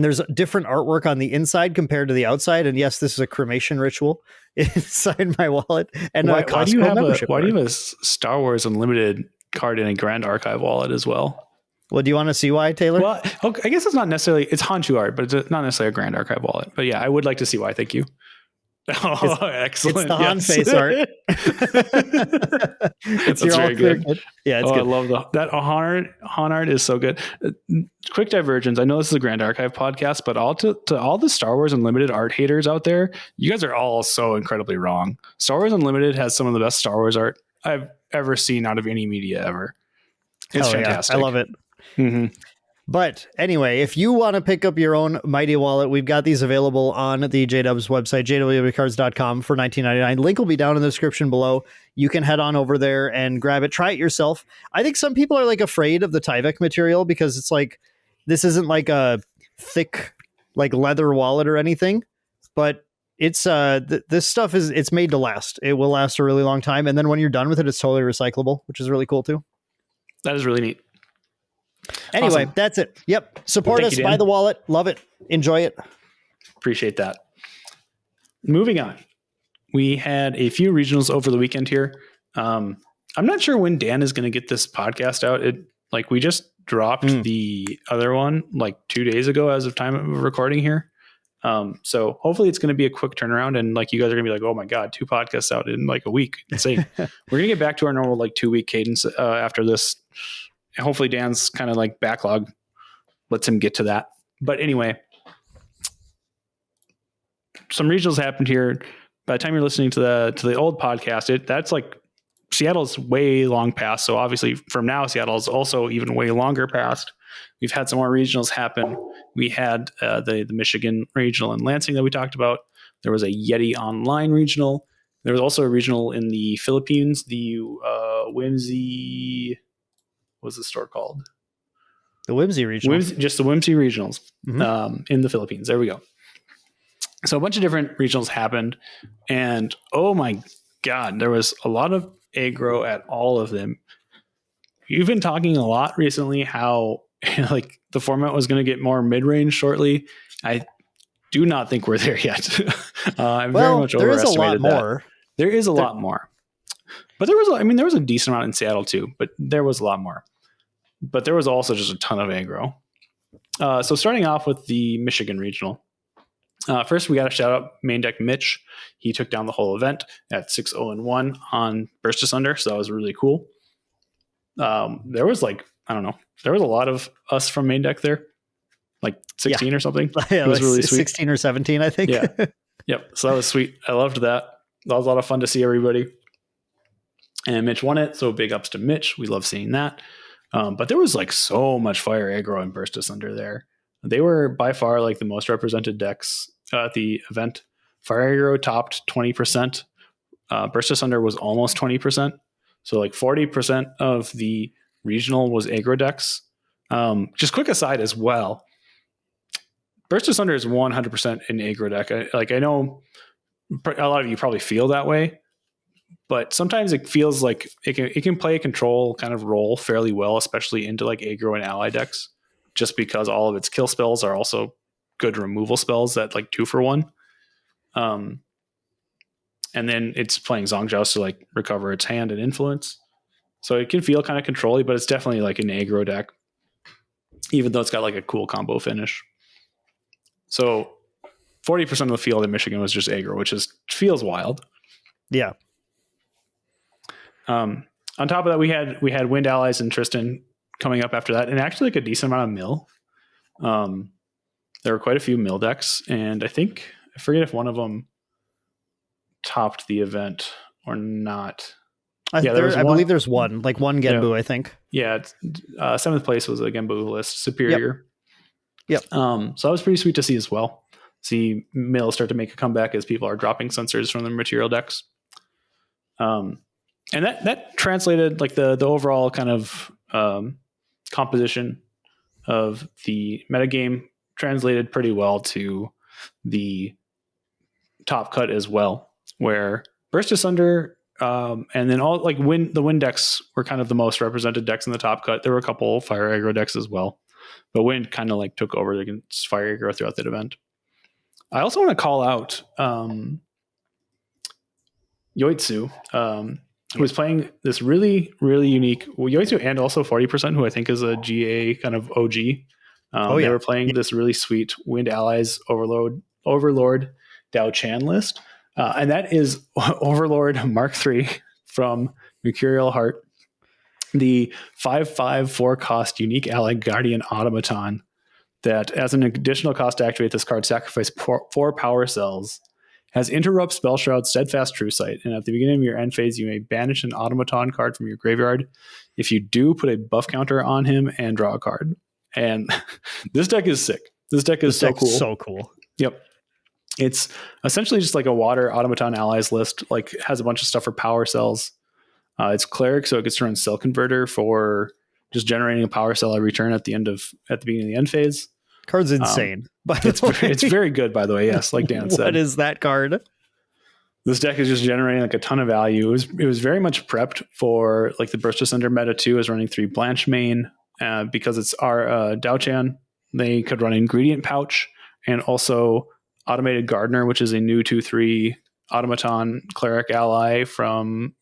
there's different artwork on the inside compared to the outside. And yes, this is a cremation ritual inside my wallet. And why do you have a card. Star Wars Unlimited card in a Grand Archive wallet as well? Well, do you want to see why, Taylor? Well, okay, I guess it's not necessarily, it's Hanh art, but it's not necessarily a Grand Archive wallet. But yeah, I would like to see why. Thank you. Oh, excellent. It's the Han face art. That's very good. Yeah, it's good. I love that Han art is so good. Quick divergence. I know this is a Grand Archive podcast, but to all the Star Wars Unlimited art haters out there, you guys are all so incredibly wrong. Star Wars Unlimited has some of the best Star Wars art I've ever seen out of any media ever. It's fantastic. Yeah, I love it. Mm-hmm. But anyway, if you want to pick up your own Mighty wallet, we've got these available on the JDubs website, jwcards.com for $19.99. Link will be down in the description below. You can head on over there and grab it. Try it yourself. I think some people are like afraid of the Tyvek material because it's like, this isn't like a thick like leather wallet or anything, but it's this stuff it's made to last. It will last a really long time. And then when you're done with it, it's totally recyclable, which is really cool too. That is really neat. Anyway, awesome. That's it. Yep. Support us, buy the wallet. Love it. Enjoy it. Appreciate that. Moving on. We had a few regionals over the weekend here. I'm not sure when Dan is going to get this podcast out. We just dropped the other one like 2 days ago as of time of recording here. So hopefully it's going to be a quick turnaround and like you guys are gonna be like, oh my God, 2 podcasts out in like a week. Insane. We're going to get back to our normal like 2-week cadence after this. Hopefully Dan's kind of like backlog lets him get to that. But anyway, some regionals happened here. By the time you're listening to the old podcast, that's like Seattle's way long past. So obviously from now, Seattle's also even way longer past. We've had some more regionals happen. We had the Michigan regional in Lansing that we talked about. There was a Yeti Online regional. There was also a regional in the Philippines, the Whimsy... What's the store called? The Whimsy Regional. Just the Whimsy Regionals in the Philippines. There we go. So a bunch of different regionals happened. And oh my God, there was a lot of aggro at all of them. You've been talking a lot recently how like the format was going to get more mid-range shortly. I do not think we're there yet. I very much overestimated that. There is a lot more. But there was a decent amount in Seattle too, but there was a lot more. But there was also just a ton of aggro. So starting off with the Michigan Regional. First, we got to shout out Maindeck Mitch. He took down the whole event at 6-0-1 on Burst Asunder, so that was really cool. There was there was a lot of us from Maindeck there, like 16 or something. Yeah, it was really sweet. 16 or 17, I think. Yeah. Yep. So that was sweet. I loved that. That was a lot of fun to see everybody. And Mitch won it, so big ups to Mitch. We love seeing that. But there was like so much fire aggro and Burst Asunder there. They were by far like the most represented decks at the event. Fire aggro topped 20%. Burst Asunder was almost 20%. So like 40% of the regional was aggro decks. Just quick aside as well. Burst Asunder is 100% an aggro deck. I know a lot of you probably feel that way. But sometimes it feels like it can play a control kind of role fairly well, especially into like aggro and ally decks, just because all of its kill spells are also good removal spells that like 2-for-1. And then it's playing Zhongjoust to like recover its hand and influence. So it can feel kind of control-y, but it's definitely like an aggro deck, even though it's got like a cool combo finish. So 40% of the field in Michigan was just aggro, which feels wild. Yeah. On top of that, we had Wind Allies and Tristan coming up after that, and actually like a decent amount of mill. There were quite a few mill decks, and I forget if one of them topped the event or not. I believe there's one Genbu, I think. Yeah, 7th place was a Genbu list superior. Yep. So that was pretty sweet to see as well. See mill start to make a comeback as people are dropping sensors from their material decks. And that translated like the overall kind of composition of the metagame translated pretty well to the top cut as well, where Burst Asunder And then all like the wind decks were kind of the most represented decks in the top cut. There were a couple fire aggro decks as well, but wind kind of like took over against fire aggro throughout that event. I also want to call out Yoitsu, who was playing this really, really unique Yoitsu, and also 40%, who I think is a GA kind of OG. They were playing this really sweet Wind Allies Overlord Dao Chan list. And that is Overlord Mark III from Mercurial Heart, the 5/5 4-cost unique ally Guardian Automaton that, as an additional cost to activate this card, sacrifice 4 power cells, has Interrupt, Spell Shroud, Steadfast True Sight, and at the beginning of your end phase, you may banish an Automaton card from your graveyard. If you do, put a buff counter on him and draw a card. And this deck is sick. This deck is so cool. So cool. Yep. It's essentially just like a water automaton allies list, like has a bunch of stuff for power cells. It's cleric, so it gets to run cell converter for just generating a power cell every turn at the beginning of the end phase. Card's insane. But it's very good, by the way. Yes, like Dan said. What is that card? This deck is just generating like a ton of value. It was very much prepped for like the Burst Asunder meta too, is running 3 Blanche main because it's our Dao-Chan. They could run Ingredient Pouch and also Automated Gardener, which is a new 2/3 automaton cleric ally from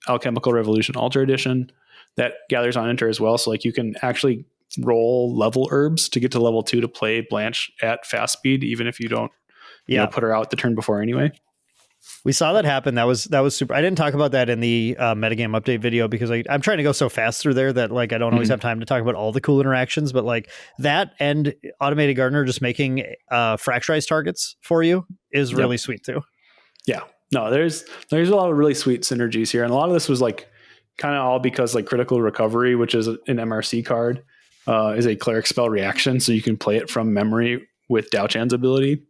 Alchemical Revolution Alter Edition that gathers on enter as well. So like you can actually roll level herbs to get to level 2 to play Blanche at fast speed, even if you don't put her out the turn before anyway. We saw that happen. That was super. I didn't talk about that in the metagame update video because I'm trying to go so fast through there that like I don't always have time to talk about all the cool interactions. But like that and Automated Gardener just making fracturized targets for you is really sweet too. Yeah. No, there's a lot of really sweet synergies here, and a lot of this was like kind of all because like Critical Recovery, which is an MRC card, is a cleric spell reaction, so you can play it from memory with Dao-Chan's ability.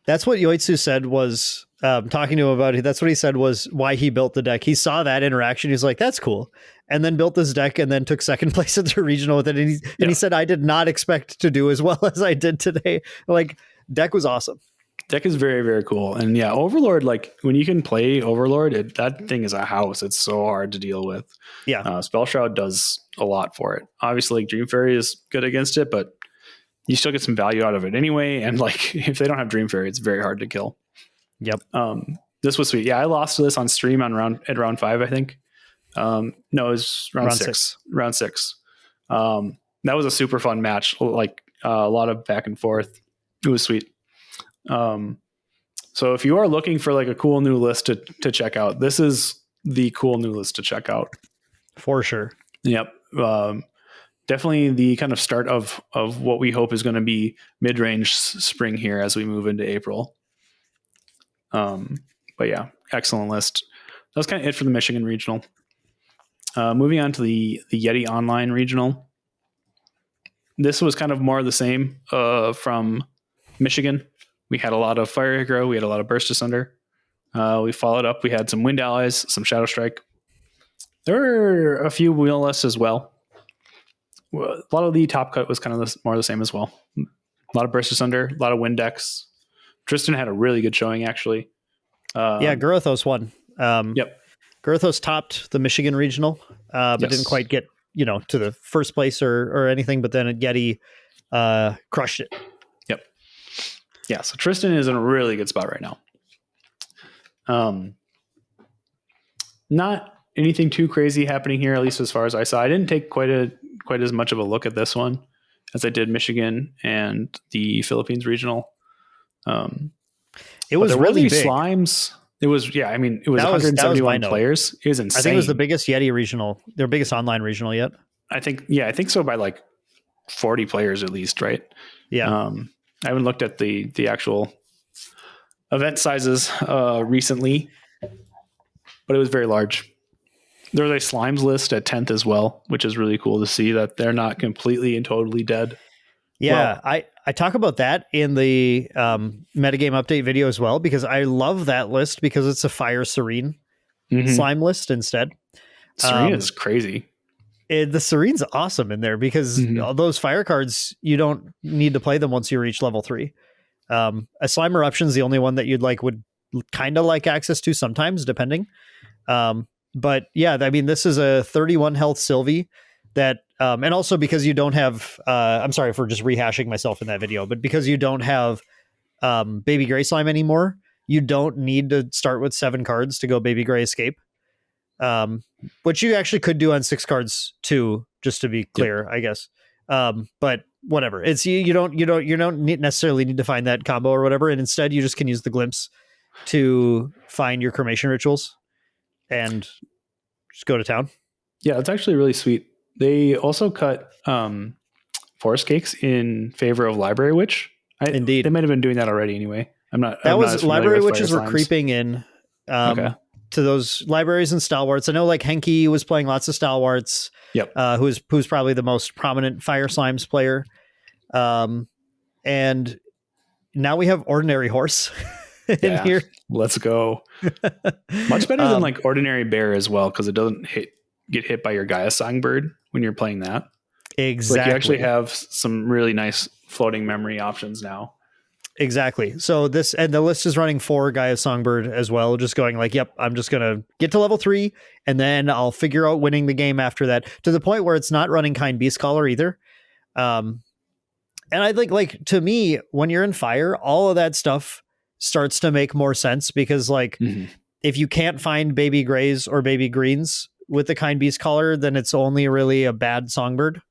That's what Yoitsu said was talking to him about it. That's what he said was why he built the deck. He saw that interaction. He's like, that's cool. And then built this deck and then took second place at the regional with it. And he said, I did not expect to do as well as I did today. Like, deck was awesome. Deck is very, very cool. And yeah, Overlord, like when you can play Overlord, that thing is a house. It's so hard to deal with. Yeah. Spell Shroud does a lot for it. Obviously, Dream Fairy is good against it, but you still get some value out of it anyway. And like, if they don't have Dream Fairy, it's very hard to kill. Yep. This was sweet. Yeah, I lost to this on stream at round 5, I think. No, it was round 6. Round 6. That was a super fun match. Like a lot of back and forth. It was sweet. So if you are looking for like a cool new list to check out, this is the cool new list to check out. For sure. Yep. Definitely the kind of start of what we hope is going to be mid-range spring here as we move into April. But yeah, excellent list. That was kind of it for the Michigan regional. Moving on to the Yeti Online regional. This was kind of more of the same from Michigan. We had a lot of Fire Aggro. We had a lot of Burst Asunder. We followed up. We had some Wind Allies, some Shadow Strike. There were a few wheel lists as well. A lot of the top cut was kind of more the same as well. A lot of Burst Asunder, a lot of Wind decks. Tristan had a really good showing, actually. Gorothos won. Yep. Gorothos topped the Michigan regional, but didn't quite get to the first place or anything. But then Yeti crushed it. Yep. Yeah. So Tristan is in a really good spot right now. Not anything too crazy happening here, at least as far as I saw. I didn't take quite as much of a look at this one as I did Michigan and the Philippines regional. It was really big. Slimes. It was, it was 171 players. It was insane. I think it was the biggest Yeti regional, their biggest online regional yet. I think so by like 40 players at least, right? Yeah. I haven't looked at the actual event sizes recently, but it was very large. There was a Slimes list at 10th as well, which is really cool to see that they're not completely and totally dead. Yeah, well, I talk about that in the metagame update video as well, because I love that list because it's a Fire Serene slime list instead. Serene is crazy. The Serene's awesome in there because all those fire cards, you don't need to play them once you reach level 3. A Slime Eruption is the only one that you'd would kind of like access to sometimes, depending. But yeah, I mean, this is a 31 health Sylvie that, and also because you don't have, I'm sorry for just rehashing myself in that video, but because you don't have Baby Gray Slime anymore, you don't need to start with 7 cards to go Baby Gray Escape. Which you actually could do on 6 cards too, just to be clear, I guess. But whatever, it's you don't necessarily need to find that combo or whatever, and instead you just can use the glimpse to find your cremation rituals and just go to town. Yeah, it's actually really sweet. They also cut forest cakes in favor of Library Witch. Indeed, they might have been doing that already anyway. That was Library Witches were creeping in. Okay. To those libraries and stalwarts. I know like Henke was playing lots of stalwarts. Yep. Who's probably the most prominent Fire Slimes player. And now we have Ordinary Horse in here. Let's go. Much better than like Ordinary Bear as well, because it doesn't get hit by your Gaia Songbird when you're playing that. Exactly. Like you actually have some really nice floating memory options now. Exactly. So this, and the list is running for Gaia Songbird as well, just going like, yep, I'm just going to get to level 3 and then I'll figure out winning the game after that, to the point where it's not running Kind Beast Caller either. And I think, like, to me, when you're in Fire, all of that stuff starts to make more sense, because like if you can't find Baby Grays or Baby Greens with the Kind Beast Caller, then it's only really a bad Songbird,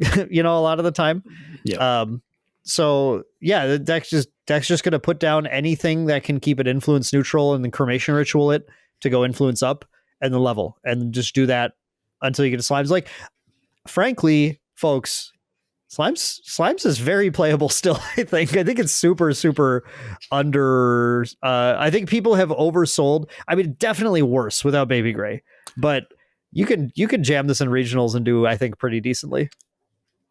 a lot of the time. Yeah. So yeah, the deck's just going to put down anything that can keep it influence neutral and then cremation ritual it to go influence up and the level, and just do that until you get to Slimes. Like, frankly, folks, Slimes is very playable still. I think it's super, super under. I think people have oversold. I mean, definitely worse without Baby Gray, but you can jam this in regionals and do, I think, pretty decently.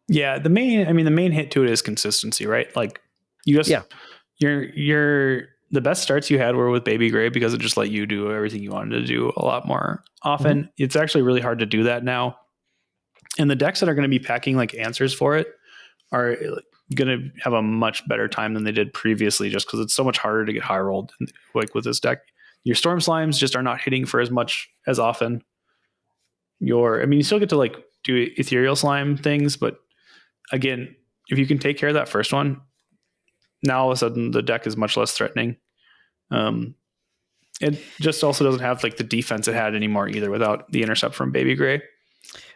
Yeah, the main hit to it is consistency, right? Like you just you're the best starts you had were with Baby Gray, because it just let you do everything you wanted to do a lot more often. It's actually really hard to do that now. And the decks that are going to be packing like answers for it are going to have a much better time than they did previously, just because it's so much harder to get high rolled. Like with this deck, your Storm Slimes just are not hitting for as often. You still get to like do ethereal slime things, but again, if you can take care of that first one, now all of a sudden the deck is much less threatening. It just also doesn't have like the defense it had anymore either without the intercept from Baby Gray.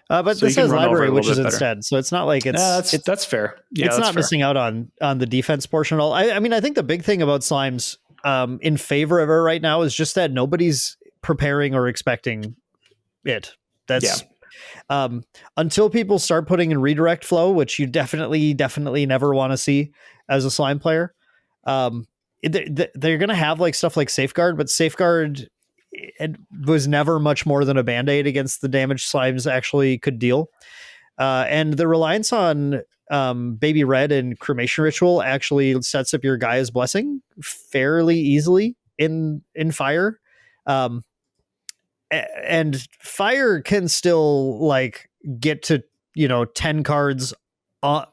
But so this has Library Witches instead, so it's not like that's fair. Yeah, it's not fair. Missing out on the defense portion at all. I mean, I think the big thing about Slimes in favor of her right now is just that nobody's preparing or expecting it. That's until people start putting in redirect flow, which you definitely never want to see as a Slime player. They're going to have like stuff like Safeguard, but Safeguard, it was never much more than a Band-Aid against the damage Slimes actually could deal. And the reliance on Baby Red and Cremation Ritual actually sets up your Gaia's Blessing fairly easily in Fire. And Fire can still like get to 10 cards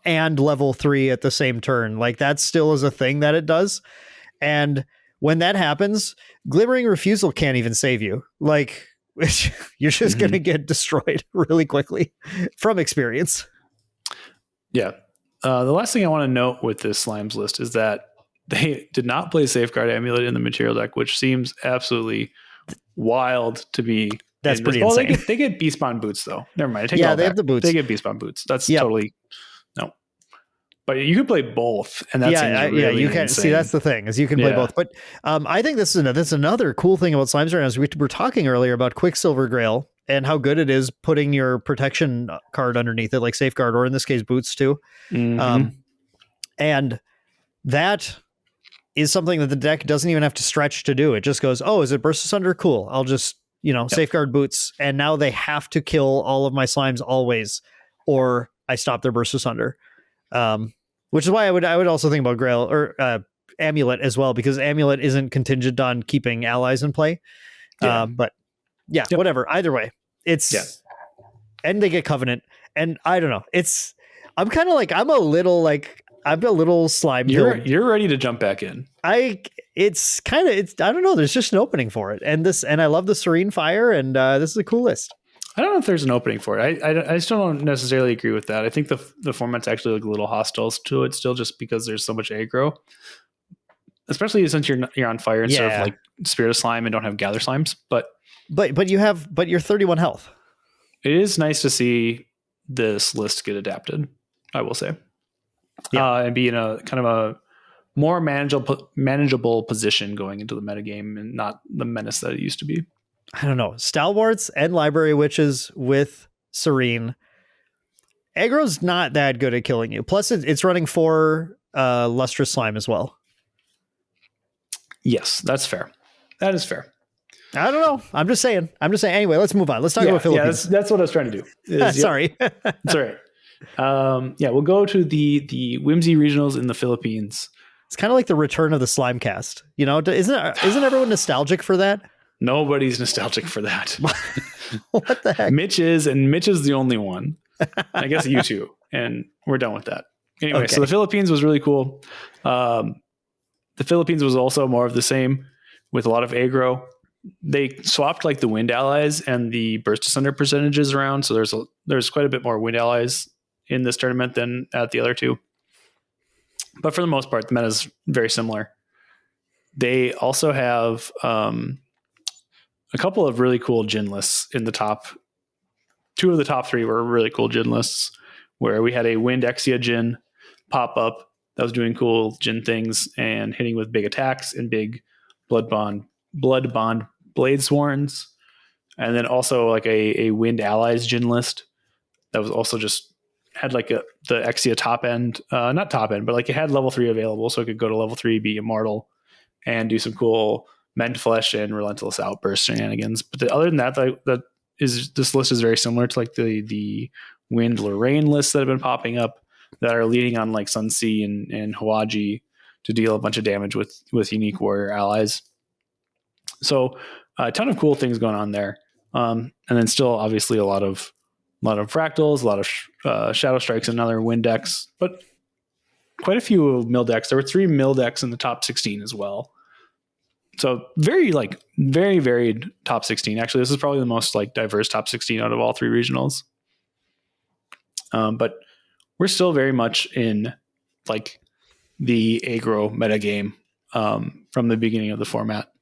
and level 3 at the same turn. Like that still is a thing that it does. And when that happens, Glimmering Refusal can't even save you. Like you're just going to get destroyed really quickly from experience. Yeah. The last thing I want to note with this Slimes list is that they did not play Safeguard Amulet in the material deck, which seems absolutely wild to me. That's pretty insane. They get Beast Spawn boots though. Never mind. They have the boots. They get Beast Spawn boots. That's totally no. But you can play both, and that's really you can insane. see that's the thing is you can play both. But I think that's another cool thing about Slimes right now is we were talking earlier about Quicksilver Grail and how good it is putting your protection card underneath it, like Safeguard, or in this case Boots too. And that is something that the deck doesn't even have to stretch to do. It just goes, oh, is it Burst Asunder? Cool. I'll just Safeguard Boots, and now they have to kill all of my Slimes always, or I stop their Burst Asunder. Which is why I would also think about Grail or Amulet as well, because Amulet isn't contingent on keeping allies in play. But whatever. Either way, and they get Covenant, and I don't know. I'm kind of like, I'm a little like, I'm a little slime pilled. You're ready to jump back in. It's I don't know. There's just an opening for it, and I love the Serene Fire, and this is a cool list. I don't know if there's an opening for it. I still don't necessarily agree with that. I think the format's actually like a little hostile to it still, just because there's so much aggro, especially since you're on fire instead of like Spirit of Slime and don't have Gather Slimes. But you're 31 health. It is nice to see this list get adapted, I will say, and be in a kind of a more manageable position going into the metagame and not the menace that it used to be. I don't know. Stalwarts and Library Witches with Serene. Aggro's not that good at killing you. Plus, it's running 4 Lustrous Slime as well. Yes, that's fair. That is fair. I don't know. I'm just saying. Anyway, let's move on. Let's talk about Philippines. Yeah, that's what I was trying to do. Sorry. It's all right. We'll go to the Whimsy regionals in the Philippines. It's kind of like the return of the Slimecast. You know, isn't everyone nostalgic for that? Nobody's nostalgic for that. What the heck? Mitch is the only one. I guess you too. And we're done with that. Anyway, So the Philippines was really cool. The Philippines was also more of the same with a lot of aggro. They swapped like the wind allies and the Burst Asunder percentages around. So there's quite a bit more wind allies in this tournament than at the other two. But for the most part, the meta is very similar. They also have a couple of really cool Jin lists in the top. 2 of the top 3 were really cool Jin lists, where we had a Wind Exia Jin pop up that was doing cool Jin things and hitting with big attacks and big Blood Bond Blade Sworns. And then also like a Wind Allies Jin list that was also just had like the Exia top end, not top end, but like it had level 3 available, so it could go to level 3, be immortal, and do some cool Mend Flesh and Relentless Outburst shenanigans. But other than that, this list is very similar to like the Wind Lorraine lists that have been popping up that are leading on like Sunsea and Hawaji to deal a bunch of damage with unique warrior allies. So a ton of cool things going on there. And then still obviously a lot of fractals, a lot of shadow strikes and other wind decks, but quite a few mill decks. There were 3 mill decks in the top 16 as well. So very varied top 16. Actually, this is probably the most like diverse top 16 out of all 3 regionals. But we're still very much in like the aggro metagame from the beginning of the format.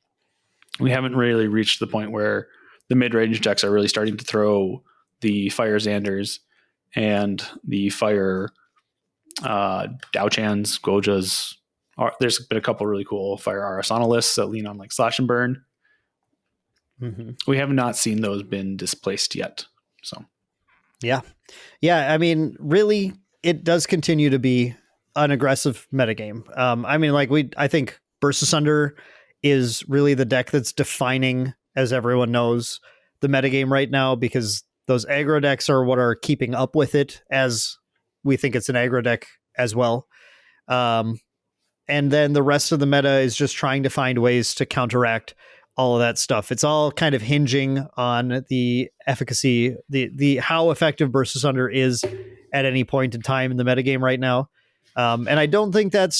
We haven't really reached the point where the mid-range decks are really starting to throw the Fire Xanders and the Fire Daochans, Gojas. There's been a couple really cool Fire Arasana lists that lean on like Slash and Burn. Mm-hmm. We have not seen those been displaced yet. So, yeah. I mean, really, it does continue to be an aggressive metagame. I think Burst Asunder is really the deck that's defining, as everyone knows, the metagame right now, because those aggro decks are what are keeping up with it, as we think it's an aggro deck as well. And then the rest of the meta is just trying to find ways to counteract all of that stuff. It's all kind of hinging on the efficacy, the how effective Burst Asunder is at any point in time in the metagame right now. And I don't think that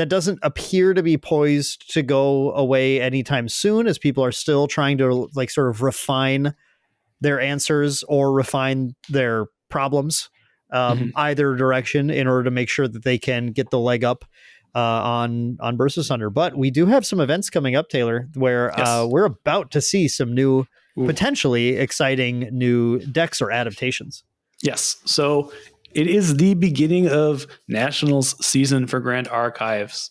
doesn't appear to be poised to go away anytime soon, as people are still trying to like sort of refine their answers or refine their problems, either direction, in order to make sure that they can get the leg up on Burst Asunder. But we do have some events coming up, Taylor, where we're about to see some new, potentially exciting new decks or adaptations. Yes. So it is the beginning of Nationals season for Grand Archives.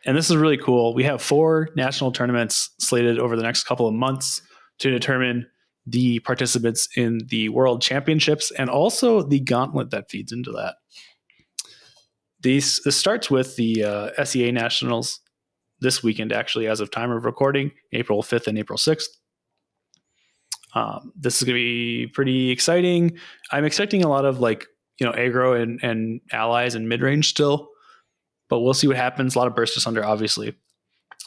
And this is really cool. We have 4 national tournaments slated over the next couple of months to determine the participants in the World Championships and also the gauntlet that feeds into that. This starts with the SEA Nationals this weekend, actually, as of time of recording, April 5th and April 6th. This is going to be pretty exciting. I'm expecting a lot of aggro and allies and mid-range still, but we'll see what happens. A lot of Burst Asunder, obviously.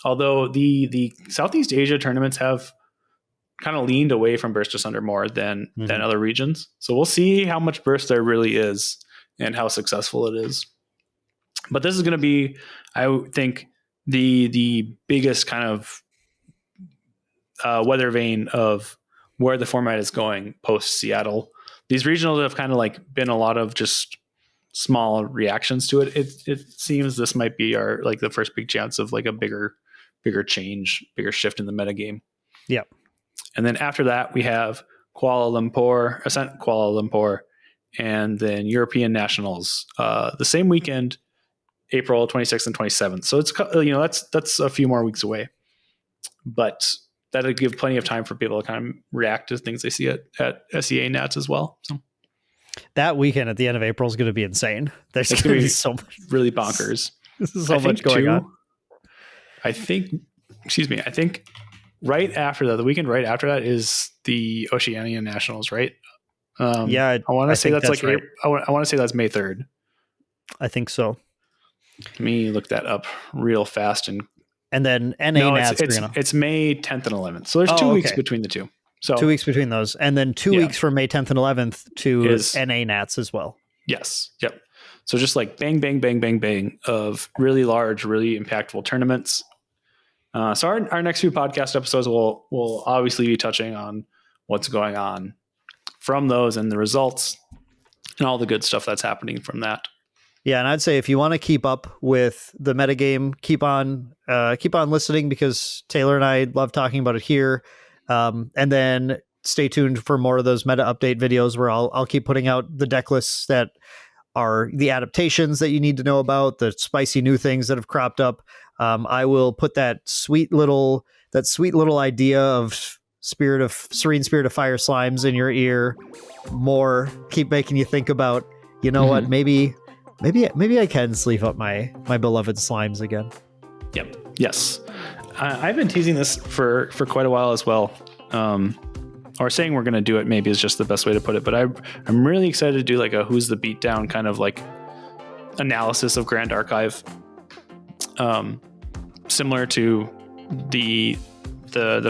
Although the Southeast Asia tournaments have kind of leaned away from Burst Asunder more than other regions. So we'll see how much burst there really is and how successful it is. But this is going to be, I would think, the biggest kind of weather vane of where the format is going post Seattle. These regionals have kind of like been a lot of just small reactions to it. It seems this might be our like the first big chance of like a bigger change, bigger shift in the metagame. Yeah. And then after that, we have Ascent Kuala Lumpur, and then European Nationals the same weekend, April 26th and 27th. So it's, that's a few more weeks away, but that'll give plenty of time for people to kind of react to things they see at SEA Nats as well. So that weekend at the end of April is going to be insane. There's going to be so much, really bonkers. This is so much going on. I think right after that, the weekend right after that is the Oceania Nationals, right? Yeah, I want to say that's like right. I want to say that's May 3rd. I think so. Let me look that up real fast. And then NA Nats. It's May 10th and 11th. So there's 2 weeks between the two. So 2 weeks between those, and then 2 weeks from May 10th and 11th to NA Nats as well. Yes. Yep. So just like bang, bang, bang, bang, bang of really large, really impactful tournaments. So our next few podcast episodes will obviously be touching on what's going on from those and the results and all the good stuff that's happening from that. Yeah, and I'd say if you want to keep up with the metagame, keep on listening, because Taylor and I love talking about it here. And then stay tuned for more of those meta update videos where I'll keep putting out the deck lists that are the adaptations that you need to know about, the spicy new things that have cropped up. I will put that sweet little idea of Serene Spirit of Fire Slimes in your ear. Keep making you think about, what, maybe I can sleeve up my beloved slimes again. Yep. Yes. I've been teasing this for quite a while as well. Or saying we're going to do it maybe is just the best way to put it. But I'm really excited to do like a Who's the Beatdown kind of like analysis of Grand Archive. Similar to the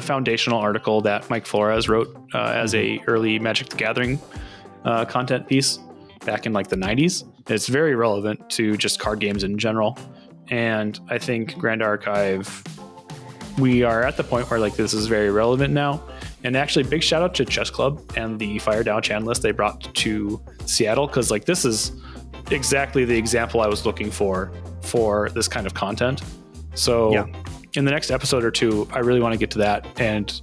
foundational article that Mike Flores wrote as a early Magic the Gathering content piece back in like the 90s. It's very relevant to just card games in general. And I think Grand Archive, we are at the point where like this is very relevant now. And actually big shout out to Chess Club and the Fire Down Chan list they brought to Seattle, because like this is exactly the example I was looking for this kind of content. So in the next episode or two, I really want to get to that and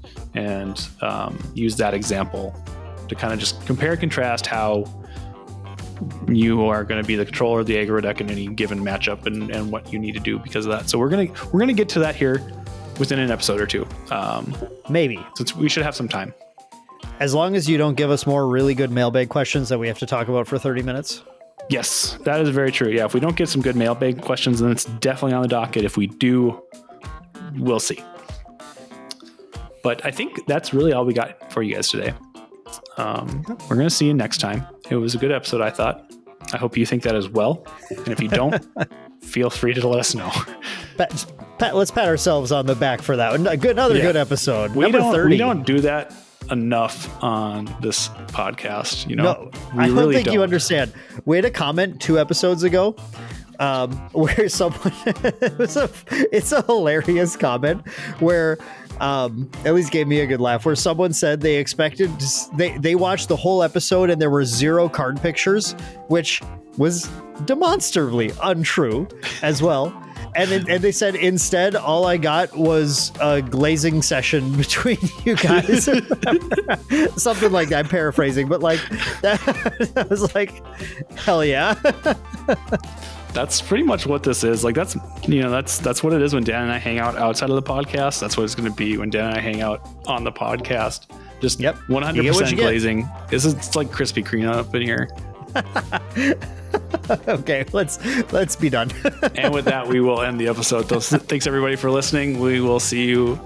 use that example to kind of just compare and contrast how you are going to be the controller of the aggro deck in any given matchup and what you need to do because of that. So we're gonna get to that here within an episode or two. Maybe. So we should have some time. As long as you don't give us more really good mailbag questions that we have to talk about for 30 minutes. Yes, that is very true. Yeah, if we don't get some good mailbag questions, then it's definitely on the docket. If we do, we'll see. But I think that's really all we got for you guys today. We're going to see you next time. It was a good episode, I thought. I hope you think that as well. And if you don't, feel free to let us know. Let's pat ourselves on the back for that. Another good episode. Number 30. We don't do that enough on this podcast. No, I don't think you understand. We had a comment 2 episodes ago where someone it's a hilarious comment where at least gave me a good laugh, where someone said they expected they watched the whole episode and there were 0 card pictures, which was demonstrably untrue as well. And they said, instead, all I got was a glazing session between you guys. Something like that. I'm paraphrasing, but like that was like, hell yeah. That's pretty much what this is. Like that's what it is when Dan and I hang out outside of the podcast. That's what it's going to be when Dan and I hang out on the podcast. Just 100% glazing. It's like Krispy Kreme up in here. Okay, let's be done. And with that, we will end the episode. Thanks everybody for listening. We will see you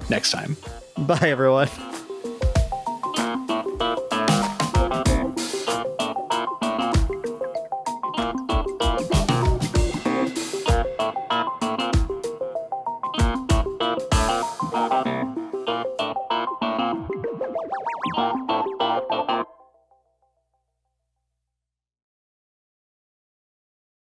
next time. Bye, everyone.